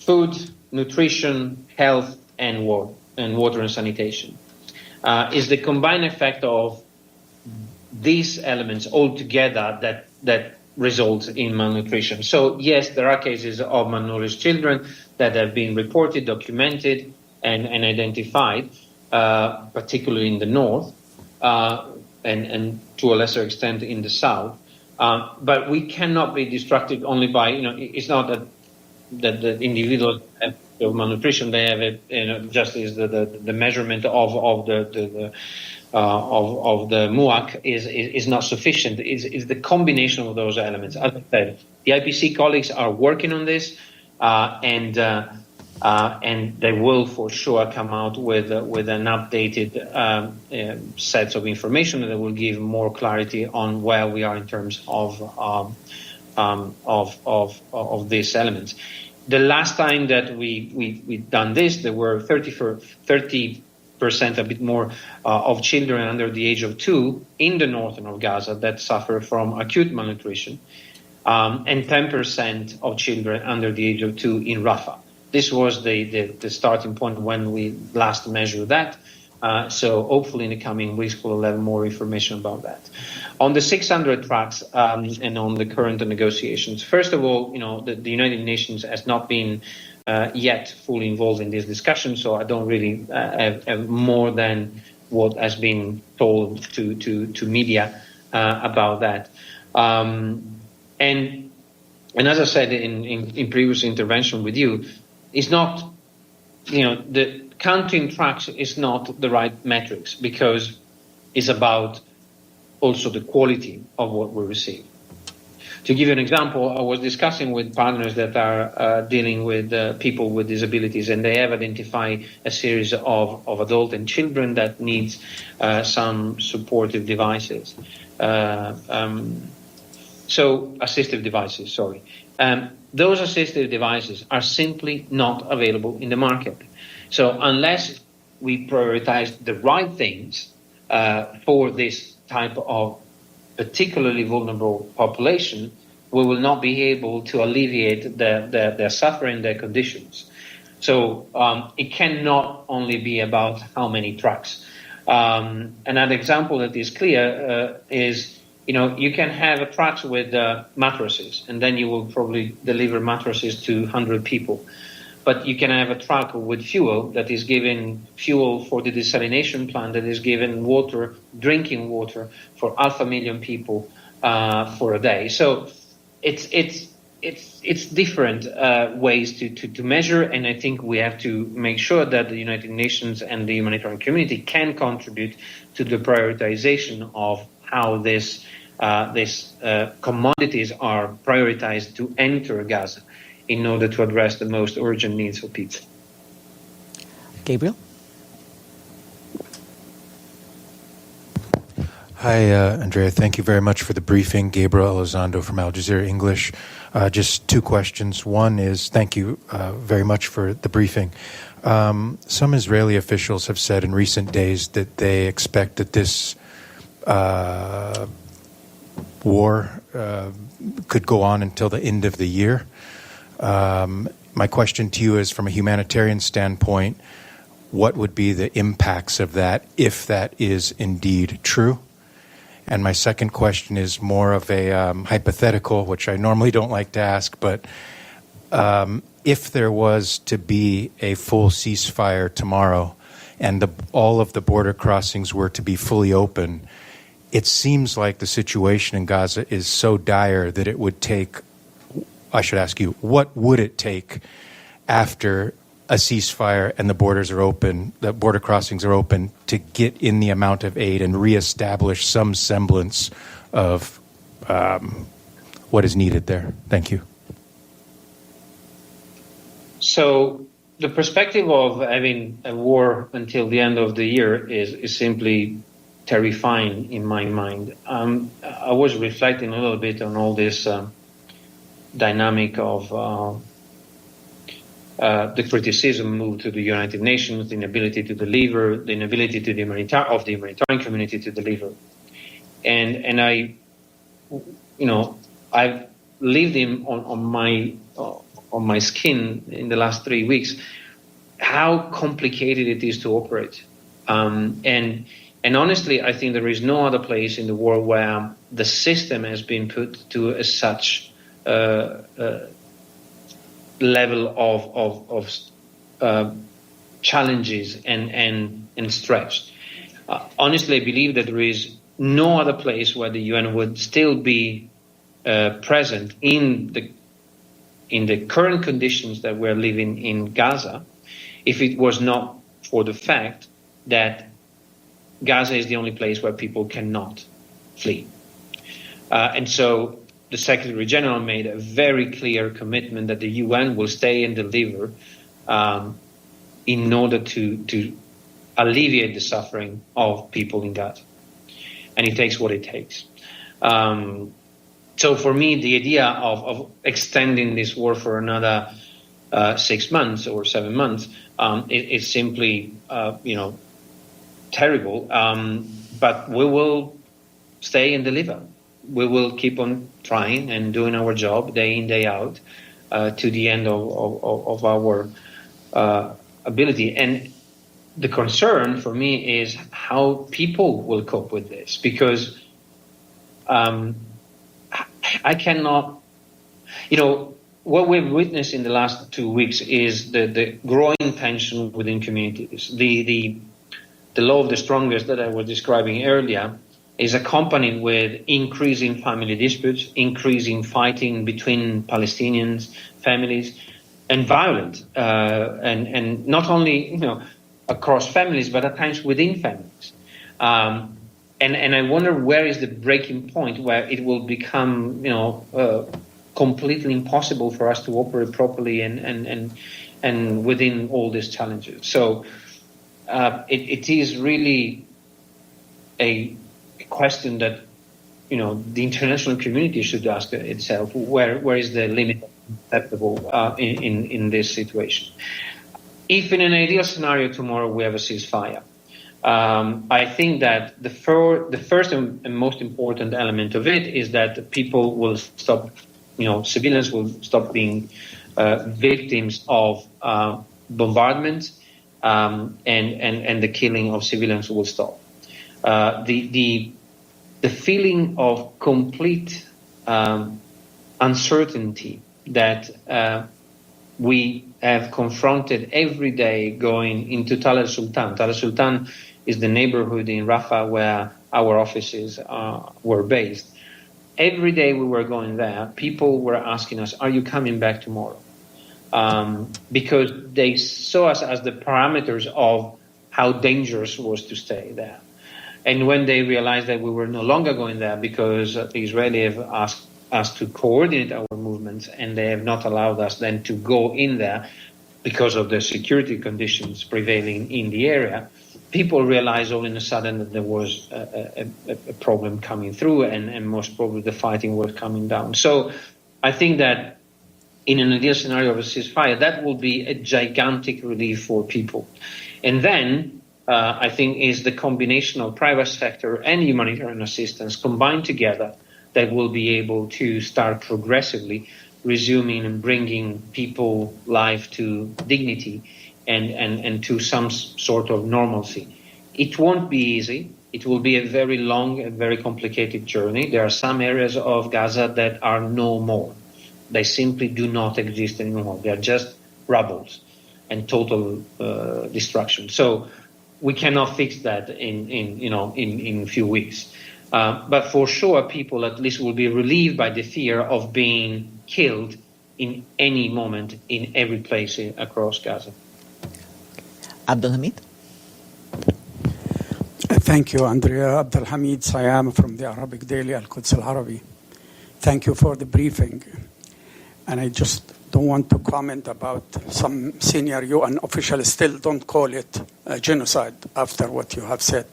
food, nutrition, health, and water and sanitation. Is the combined effect of these elements all together that results in malnutrition. So yes, there are cases of malnourished children that have been reported, documented, and identified, particularly in the north, and to a lesser extent in the south. But we cannot be distracted only by, it's not that the individuals have malnutrition; they have just is the measurement of the MUAC is not sufficient. It's the combination of those elements. As I said, the IPC colleagues are working on this, and they will for sure come out with an updated set of information that will give more clarity on where we are in terms of these elements. The last time that we done this, there were 30%, a bit more, of children under the age of 2 in the northern of Gaza that suffer from acute malnutrition, and 10% of children under the age of 2 in Rafah. This was the starting point when we last measured that. So hopefully in the coming weeks we'll have more information about that. On the 600 trucks and on the current negotiations, first of all, the United Nations has not been yet fully involved in this discussion, so I don't really have more than what has been told to media about that. And as I said in previous intervention with you, it's not, the counting trucks is not the right metrics, because it's about also the quality of what we receive. To give you an example, I was discussing with partners that are dealing with people with disabilities, and they have identified a series of adult and children that needs some supportive devices. Assistive devices, sorry. Those assistive devices are simply not available in the market. So unless we prioritize the right things for this type of particularly vulnerable population, we will not be able to alleviate their suffering, their conditions. So it cannot only be about how many trucks. Another example that is clear is, you can have a truck with mattresses, and then you will probably deliver mattresses to 100 people. But you can have a truck with fuel that is giving fuel for the desalination plant, that is giving water, drinking water for 500,000 people for a day. So it's different ways to measure, and I think we have to make sure that the United Nations and the humanitarian community can contribute to the prioritization of how these commodities are prioritized to enter Gaza in order to address the most urgent needs of people. Gabriel? Hi, Andrea. Thank you very much for the briefing. Gabriel Elizondo from Al Jazeera English. Just two questions. One is, thank you very much for the briefing. Some Israeli officials have said in recent days that they expect that this war could go on until the end of the year. My question to you is, from a humanitarian standpoint, what would be the impacts of that if that is indeed true? And my second question is more of a hypothetical, which I normally don't like to ask, but if there was to be a full ceasefire tomorrow and all of the border crossings were to be fully open, it seems like the situation in Gaza is so dire that it would take, I should ask you, what would it take after a ceasefire and the borders are open, the border crossings are open, to get in the amount of aid and reestablish some semblance of what is needed there? Thank you. So the perspective of having a war until the end of the year is simply terrifying in my mind. I was reflecting a little bit on all this dynamic of the criticism moved to the United Nations, the inability to deliver, the inability to the humanitarian community to deliver, and I, I've lived on my skin in the last 3 weeks how complicated it is to operate, and honestly, I think there is no other place in the world where the system has been put to such level of challenges and stretch. Honestly, I believe that there is no other place where the UN would still be present in the current conditions that we're living in Gaza, if it was not for the fact that Gaza is the only place where people cannot flee. And so the Secretary General made a very clear commitment that the UN will stay and deliver in order to alleviate the suffering of people in Gaza. And it takes what it takes. So for me, the idea of extending this war for another 6 months or 7 months is simply, terrible. But we will stay and deliver. We will keep on trying and doing our job day in, day out to the end of our ability. And the concern for me is how people will cope with this, because I cannot, what we've witnessed in the last 2 weeks is the growing tension within communities. The law of the strongest that I was describing earlier is accompanied with increasing family disputes, increasing fighting between Palestinians, families, and violence, and not only across families, but at times within families. And I wonder where is the breaking point where it will become completely impossible for us to operate properly and within all these challenges. So it is really a question that the international community should ask itself: where is the limit acceptable in this situation? If in an ideal scenario tomorrow we have a ceasefire, I think that the first and most important element of it is that people will stop, civilians will stop being victims of bombardments, and the killing of civilians will stop. The feeling of complete uncertainty that we have confronted every day going into Tal al-Sultan. Tal al-Sultan is the neighborhood in Rafah where our offices were based. Every day we were going there, people were asking us, are you coming back tomorrow? Because they saw us as the parameters of how dangerous it was to stay there. And when they realized that we were no longer going there because the Israelis have asked us to coordinate our movements, and they have not allowed us then to go in there because of the security conditions prevailing in the area, people realized all in a sudden that there was a problem coming through, and most probably the fighting was coming down. So I think that in an ideal scenario of a ceasefire, that will be a gigantic relief for people. And then I think is the combination of private sector and humanitarian assistance combined together that will be able to start progressively resuming and bringing people life to dignity and to some sort of normalcy. It won't be easy. It will be a very long and very complicated journey. There are some areas of Gaza that are no more. They simply do not exist anymore. They are just rubbles and total destruction. So we cannot fix that in a few weeks. But for sure, people at least will be relieved by the fear of being killed in any moment in every place across Gaza. Abdulhamid? Thank you, Andrea. Abdulhamid Sayam from the Arabic Daily Al-Quds Al-Arabi. Thank you for the briefing. And I just don't want to comment about some senior UN officials still don't call it a genocide after what you have said.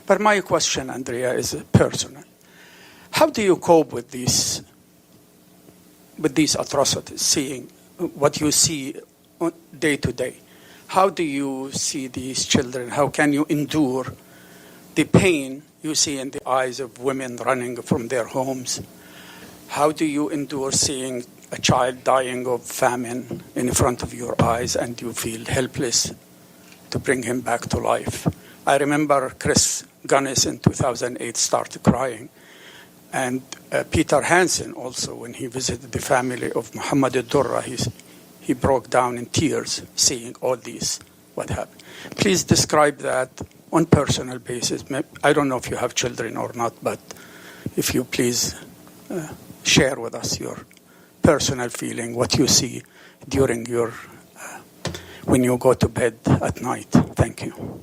But my question, Andrea, is personal. How do you cope with these atrocities, seeing what you see day to day? How do you see these children? How can you endure the pain you see in the eyes of women running from their homes? How do you endure seeing a child dying of famine in front of your eyes and you feel helpless to bring him back to life? I remember Chris Gunness in 2008 started crying. And Peter Hansen also, when he visited the family of Muhammad al-Durra, he broke down in tears seeing all these, what happened. Please describe that on personal basis. I don't know if you have children or not, but if you please share with us your personal feeling, what you see during your, when you go to bed at night. Thank you.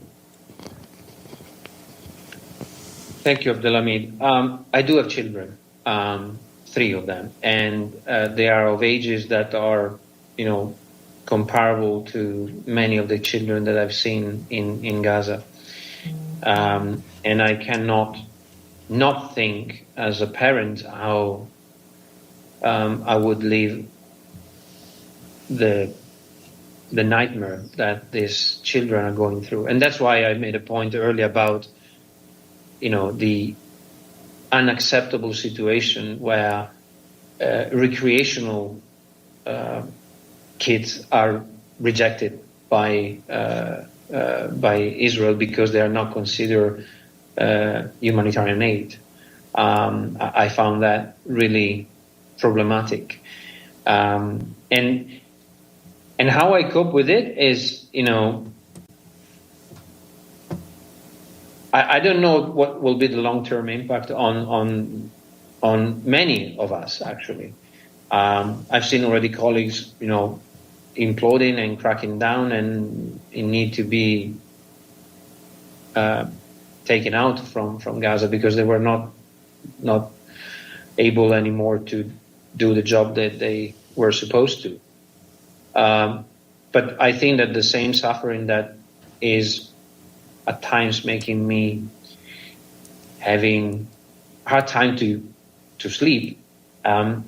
Thank you, Abdulhamid. I do have children, 3 of them, and they are of ages that are, comparable to many of the children that I've seen in Gaza. And I cannot not think as a parent how I would live the nightmare that these children are going through. And that's why I made a point earlier about the unacceptable situation where recreational kids are rejected by Israel because they are not considered humanitarian aid. I found that really problematic. And how I cope with it is, I don't know what will be the long-term impact on many of us, actually. I've seen already colleagues, imploding and cracking down and need to be taken out from Gaza because they were not able anymore to do the job that they were supposed to. But I think that the same suffering that is at times making me having a hard time to sleep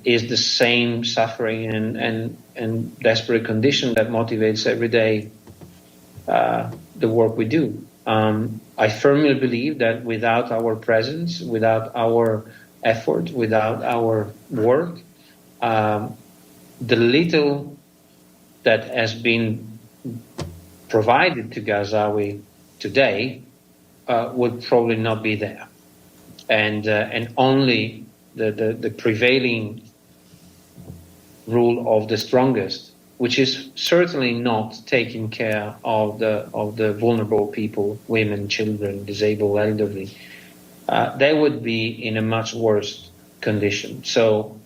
is the same suffering and desperate condition that motivates every day the work we do. I firmly believe that without our presence, without our effort, without our work, the little that has been provided to Gazawi today would probably not be there, and only the prevailing rule of the strongest, which is certainly not taking care of the vulnerable people, women, children, disabled, elderly, they would be in a much worse condition. So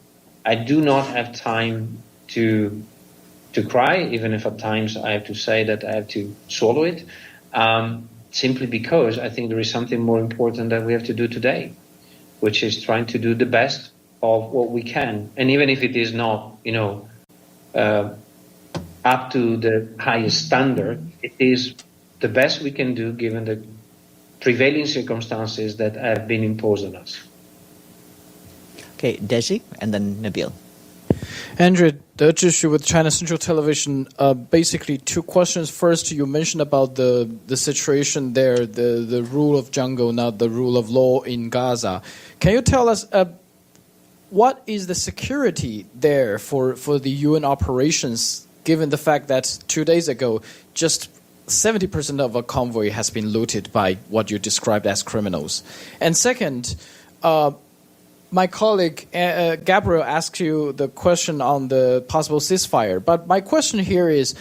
I do not have time to cry, even if at times I have to say that I have to swallow it, simply because I think there is something more important that we have to do today, which is trying to do the best of what we can. And even if it is not, up to the highest standard, it is the best we can do given the prevailing circumstances that have been imposed on us. Okay, Deji, and then Nabil. Andrea, Dutch issue with China Central Television. Basically, two questions. First, you mentioned about the situation there, the rule of jungle, not the rule of law in Gaza. Can you tell us what is the security there for the UN operations, given the fact that 2 days ago, just 70% of a convoy has been looted by what you described as criminals? And second, my colleague Gabriel asked you the question on the possible ceasefire. But my question here is,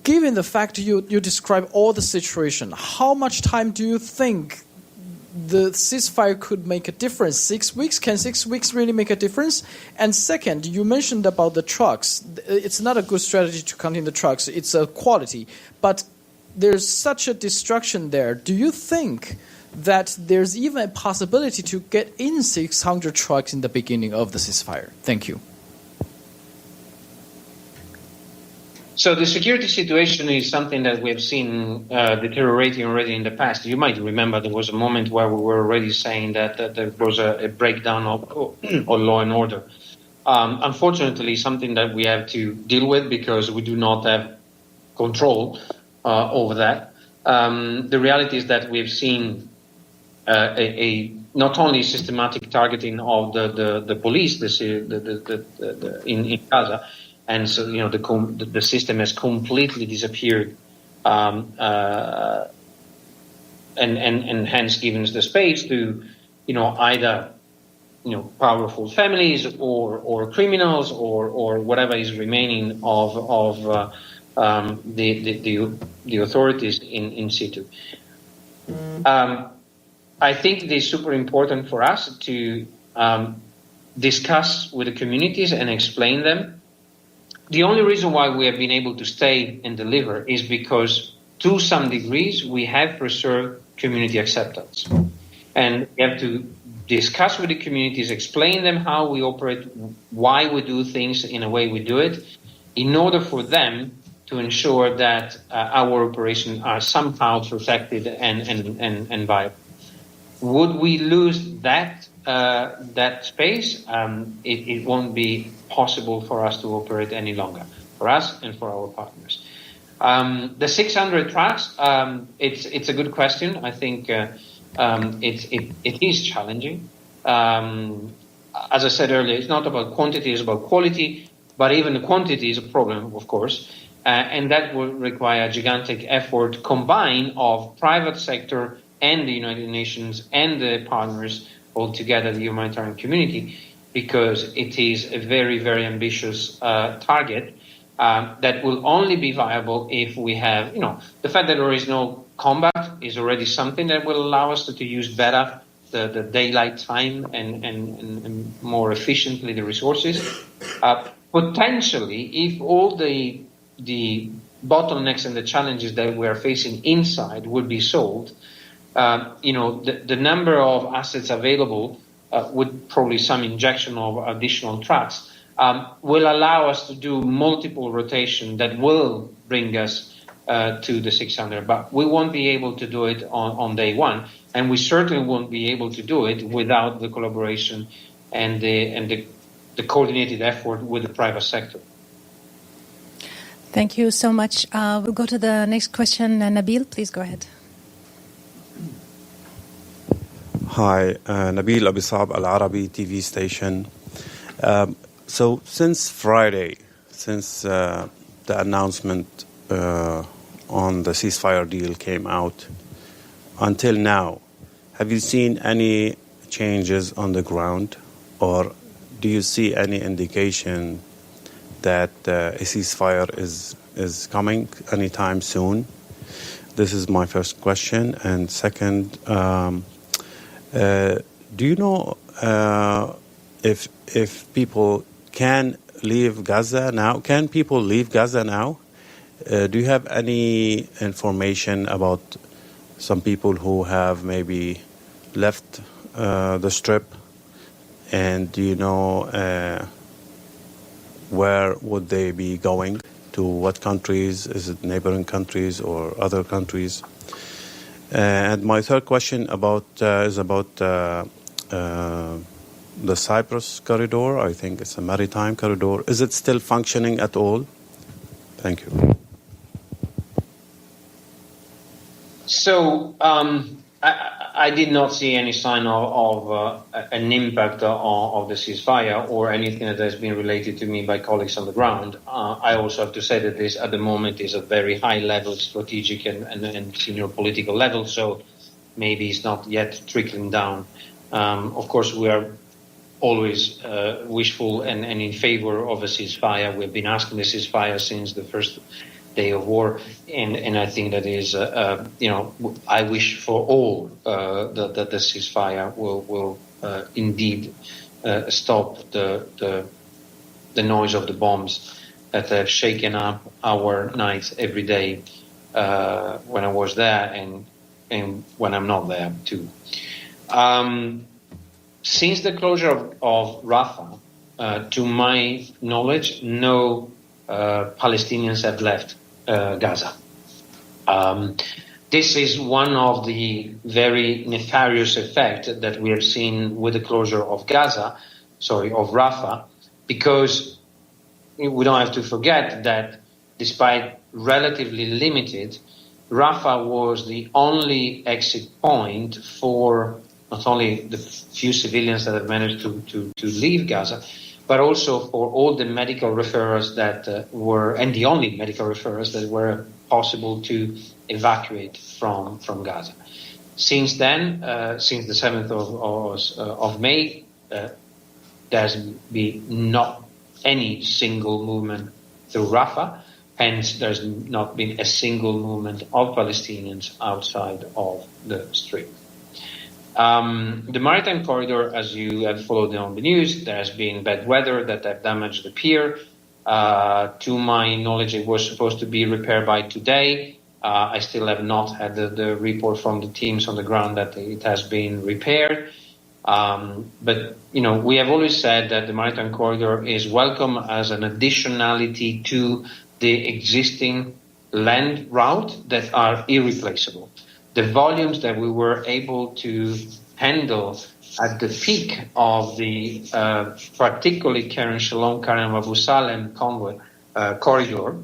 given the fact you describe all the situation, how much time do you think the ceasefire could make a difference? 6 weeks? Can 6 weeks really make a difference? And second, you mentioned about the trucks. It's not a good strategy to contain the trucks. It's a quality. But there's such a destruction there. Do you think that there's even a possibility to get in 600 trucks in the beginning of the ceasefire? Thank you. So the security situation is something that we have seen deteriorating already in the past. You might remember there was a moment where we were already saying that there was a breakdown of law and order. Unfortunately, something that we have to deal with because we do not have control over that. The reality is that we've seen a not only systematic targeting of the police in Gaza, and so the system has completely disappeared, and hence given the space to either powerful families or criminals or whatever is remaining of the authorities in situ. I think it is super important for us to discuss with the communities and explain them. The only reason why we have been able to stay and deliver is because, to some degrees, we have preserved community acceptance. And we have to discuss with the communities, explain them how we operate, why we do things in a way we do it, in order for them to ensure that our operations are somehow protected and viable. Would we lose that space? It won't be possible for us to operate any longer, for us and for our partners. The 600 trucks, it's a good question. I think it is challenging. As I said earlier, it's not about quantity, it's about quality, but even the quantity is a problem, of course, and that will require a gigantic effort combined of private sector and the United Nations and the partners altogether, the humanitarian community, because it is a very, very ambitious target that will only be viable if we have, the fact that there is no combat is already something that will allow us to use better the daylight time and more efficiently the resources. Potentially, if all the bottlenecks and the challenges that we are facing inside would be solved, the number of assets available with probably some injection of additional trucks will allow us to do multiple rotation that will bring us to the 600. But we won't be able to do it on day one, and we certainly won't be able to do it without the collaboration and the coordinated effort with the private sector. Thank you so much. We'll go to the next question. Nabil, please go ahead. Hi, Nabil Abisab Al Arabi TV station. So since Friday, since the announcement on the ceasefire deal came out, until now, have you seen any changes on the ground, or do you see any indication that a ceasefire is coming anytime soon? This is my first question. And second, do you know if people can leave Gaza now? Can people leave Gaza now? Do you have any information about some people who have maybe left the Strip? And do you know where would they be going? To what countries? Is it neighboring countries or other countries? And my third question is about the Cyprus corridor. I think it's a maritime corridor. Is it still functioning at all? Thank you. So I did not see any sign of an impact of the ceasefire or anything that has been related to me by colleagues on the ground. I also have to say that this, at the moment, is a very high-level strategic and senior political level, so maybe it's not yet trickling down. Of course, we are always wishful and in favor of a ceasefire. We've been asking the ceasefire since the first day of war, and I think that is, I wish for all that the ceasefire will indeed stop the noise of the bombs that have shaken up our nights every day when I was there and when I'm not there too. Since the closure of Rafah, to my knowledge, no Palestinians have left Gaza. This is one of the very nefarious effects that we have seen with the closure of Rafah, because we don't have to forget that despite relatively limited, Rafah was the only exit point for not only the few civilians that have managed to leave Gaza, but also for all the medical referrals that and the only medical referrals that were possible to evacuate from Gaza. Since then, since the 7th of May, there's been not any single movement through Rafah, hence there's not been a single movement of Palestinians outside of the Strip. The maritime corridor, as you have followed on the news, there has been bad weather that have damaged the pier. To my knowledge, it was supposed to be repaired by today. I still have not had the report from the teams on the ground that it has been repaired. But, we have always said that the maritime corridor is welcome as an additionality to the existing land route that are irreplaceable. The volumes that we were able to handle at the peak of the particularly Kerem Shalom, Kerem Abu Salem convoy corridor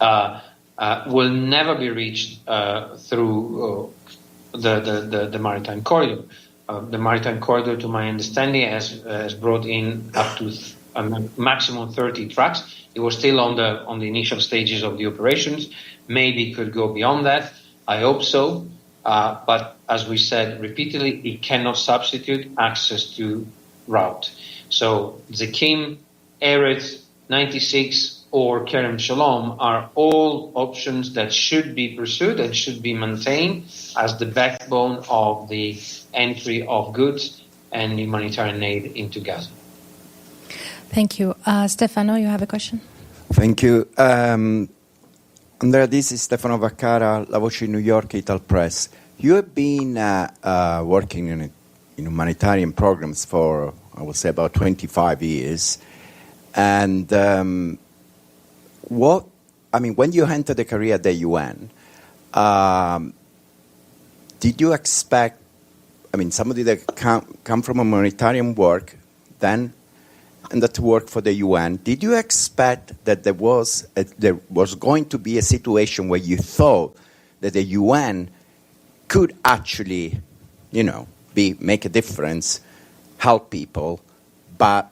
will never be reached through the maritime corridor. The maritime corridor, to my understanding, has brought in up to a maximum 30 trucks. It was still on the initial stages of the operations. Maybe it could go beyond that. I hope so, but as we said repeatedly, it cannot substitute access to route. So Zekim, Eretz, 96, or Kerem Shalom are all options that should be pursued and should be maintained as the backbone of the entry of goods and humanitarian aid into Gaza. Thank you. Stefano, you have a question? Thank you. Andrea, this is Stefano Vaccara, La Voce New York, Ital Press. You have been working in humanitarian programs for, I would say, about 25 years. And when you entered the career at the UN, did you expect, somebody that come from humanitarian work, then and that work for the UN, did you expect that there was going to be a situation where you thought that the UN could actually, make a difference, help people, but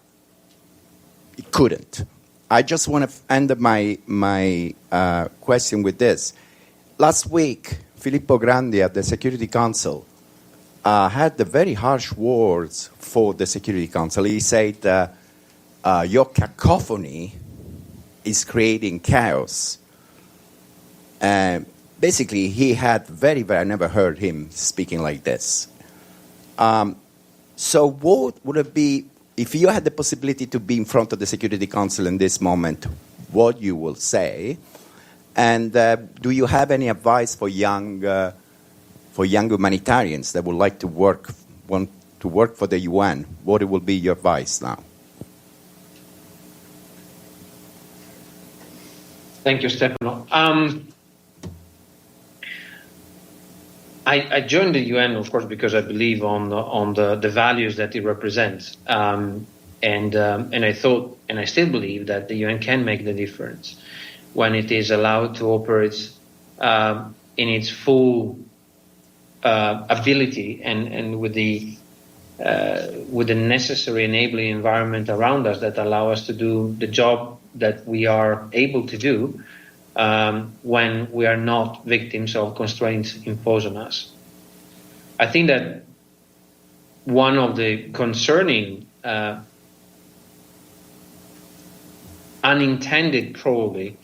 it couldn't. I just want to end my question with this. Last week, Filippo Grandi at the Security Council had the very harsh words for the Security Council. He said, your cacophony is creating chaos. Basically, he had I never heard him speaking like this. So what would it be, if you had the possibility to be in front of the Security Council in this moment, what you will say? And do you have any advice for young humanitarians that would like to want to work for the UN? What will be your advice now? Thank you, Stefano. I joined the UN, of course, because I believe on the values that it represents, and I thought, and I still believe that the UN can make the difference when it is allowed to operate in its full ability and with the necessary enabling environment around us that allow us to do the job that we are able to do. When we are not victims of constraints imposed on us. I think that one of the concerning, unintended probably,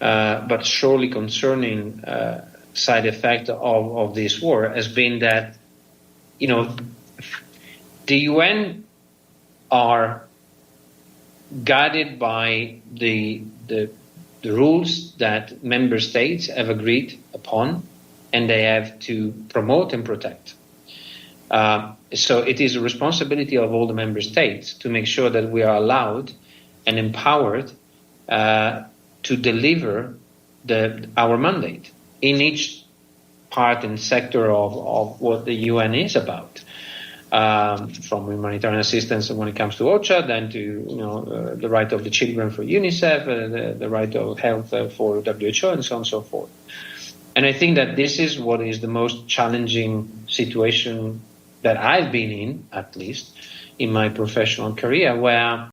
but surely concerning side effect of this war has been that, the UN are guided by the rules that member states have agreed upon, and they have to promote and protect. So it is a responsibility of all the member states to make sure that we are allowed and empowered to deliver our mandate in each part and sector of what the UN is about. From humanitarian assistance when it comes to OCHA, then to the right of the children for UNICEF, the right of health for WHO, and so on and so forth. And I think that this is what is the most challenging situation that I've been in, at least in my professional career, where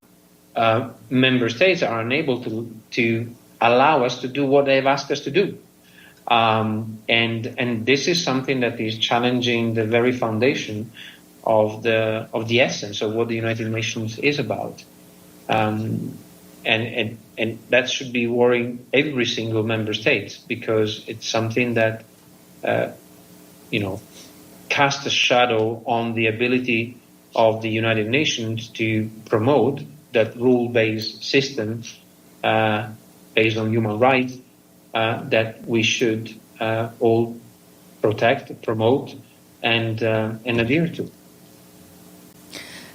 member states are unable to allow us to do what they've asked us to do. And this is something that is challenging the very foundation of the essence of what the United Nations is about, and that should be worrying every single member state, because it's something that casts a shadow on the ability of the United Nations to promote that rule-based system based on human rights that we should all protect, promote, and adhere to.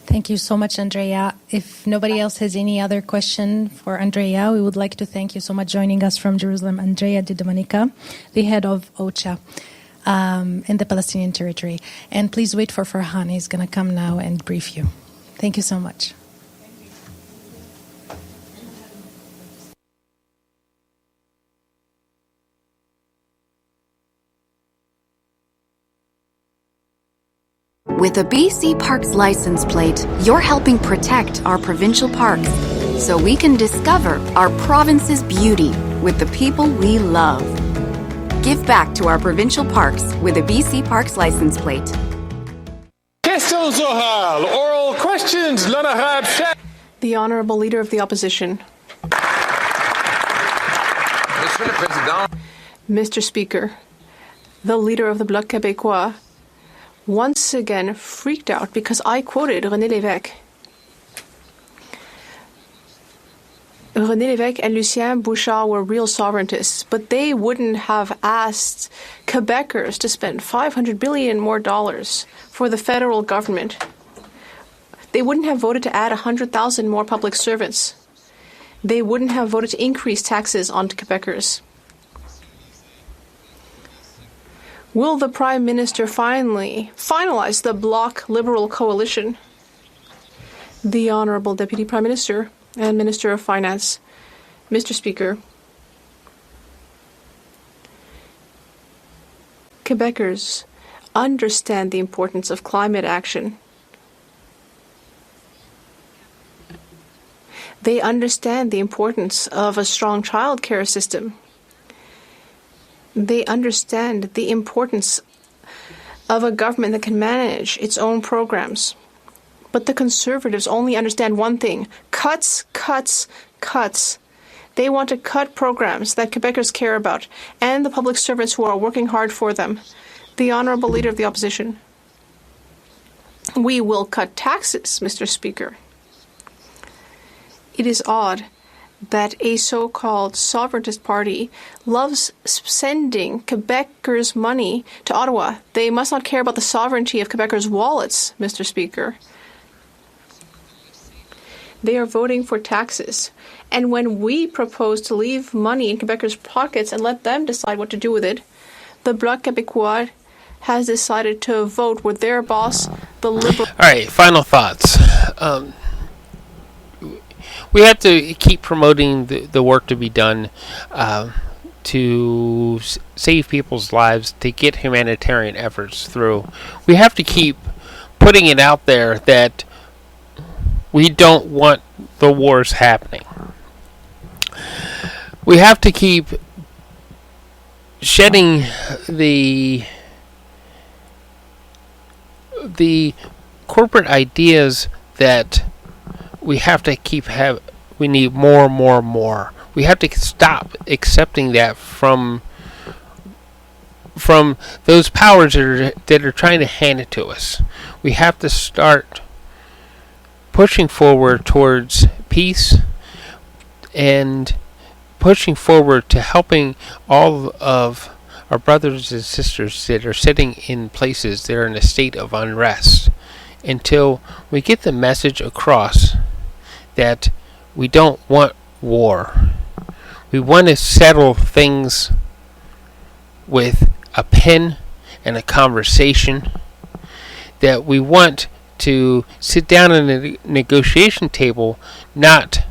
Thank you so much, Andrea. If nobody else has any other question for Andrea, we would like to thank you so much joining us from Jerusalem, Andrea Di Domenica, the head of OCHA in the Palestinian territory. And please wait for Farhan. He's going to come now and brief you. Thank you so much. With a BC Parks license plate, you're helping protect our provincial parks so we can discover our province's beauty with the people we love. Give back to our provincial parks with a BC Parks license plate. Questions orales, oral questions, l'honorable chef. The Honourable Leader of the Opposition. Mr. Speaker, the Leader of the Bloc Québécois once again freaked out because I quoted René Lévesque. René Lévesque and Lucien Bouchard were real sovereigntists, but they wouldn't have asked Quebecers to spend $500 billion more for the federal government. They wouldn't have voted to add 100,000 more public servants. They wouldn't have voted to increase taxes on Quebecers. Will the Prime Minister finalize the Bloc Liberal coalition? The Honourable Deputy Prime Minister and Minister of Finance. Mr. Speaker, Quebecers understand the importance of climate action. They understand the importance of a strong child care system. They understand the importance of a government that can manage its own programs. But the conservatives only understand one thing: cuts, cuts, cuts. They want to cut programs that Quebecers care about and the public servants who are working hard for them. The Honourable Leader of the Opposition. We will cut taxes, Mr. Speaker. It is odd that a so-called sovereigntist party loves sending Quebecers money to Ottawa. They must not care about the sovereignty of Quebecers' wallets, Mr. Speaker. They are voting for taxes. And when we propose to leave money in Quebecers' pockets and let them decide what to do with it, the Bloc Québécois has decided to vote with their boss, the Liberal... All right, final thoughts. We have to keep promoting the work to be done to save people's lives, to get humanitarian efforts through. We have to keep putting it out there that we don't want the wars happening. We have to keep shedding the corporate ideas that we have to we need more. We have to stop accepting that from those powers that are trying to hand it to us. We have to start pushing forward towards peace and pushing forward to helping all of our brothers and sisters that are sitting in places that are in a state of unrest, until we get the message across that we don't want war. We want to settle things with a pen and a conversation, that we want to sit down at a negotiation table, not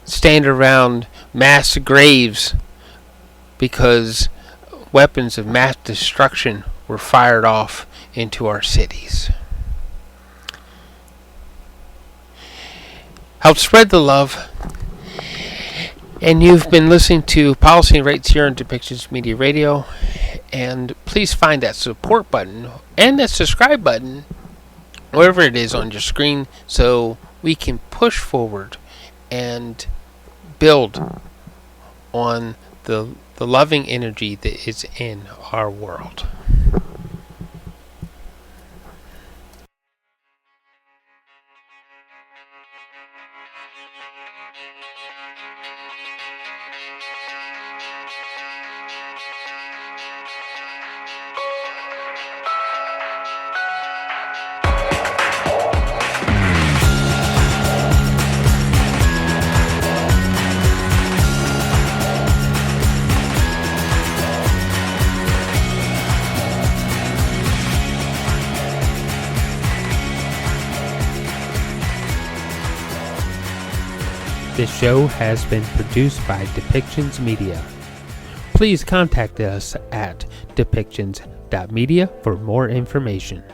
stand around mass graves because weapons of mass destruction were fired off into our cities. Help spread the love. And you've been listening to Policy and Rights here on Depictions Media Radio. And please find that support button and that subscribe button, wherever it is on your screen, so we can push forward and build on the loving energy that is in our world. This show has been produced by Depictions Media. Please contact us at depictions.media for more information.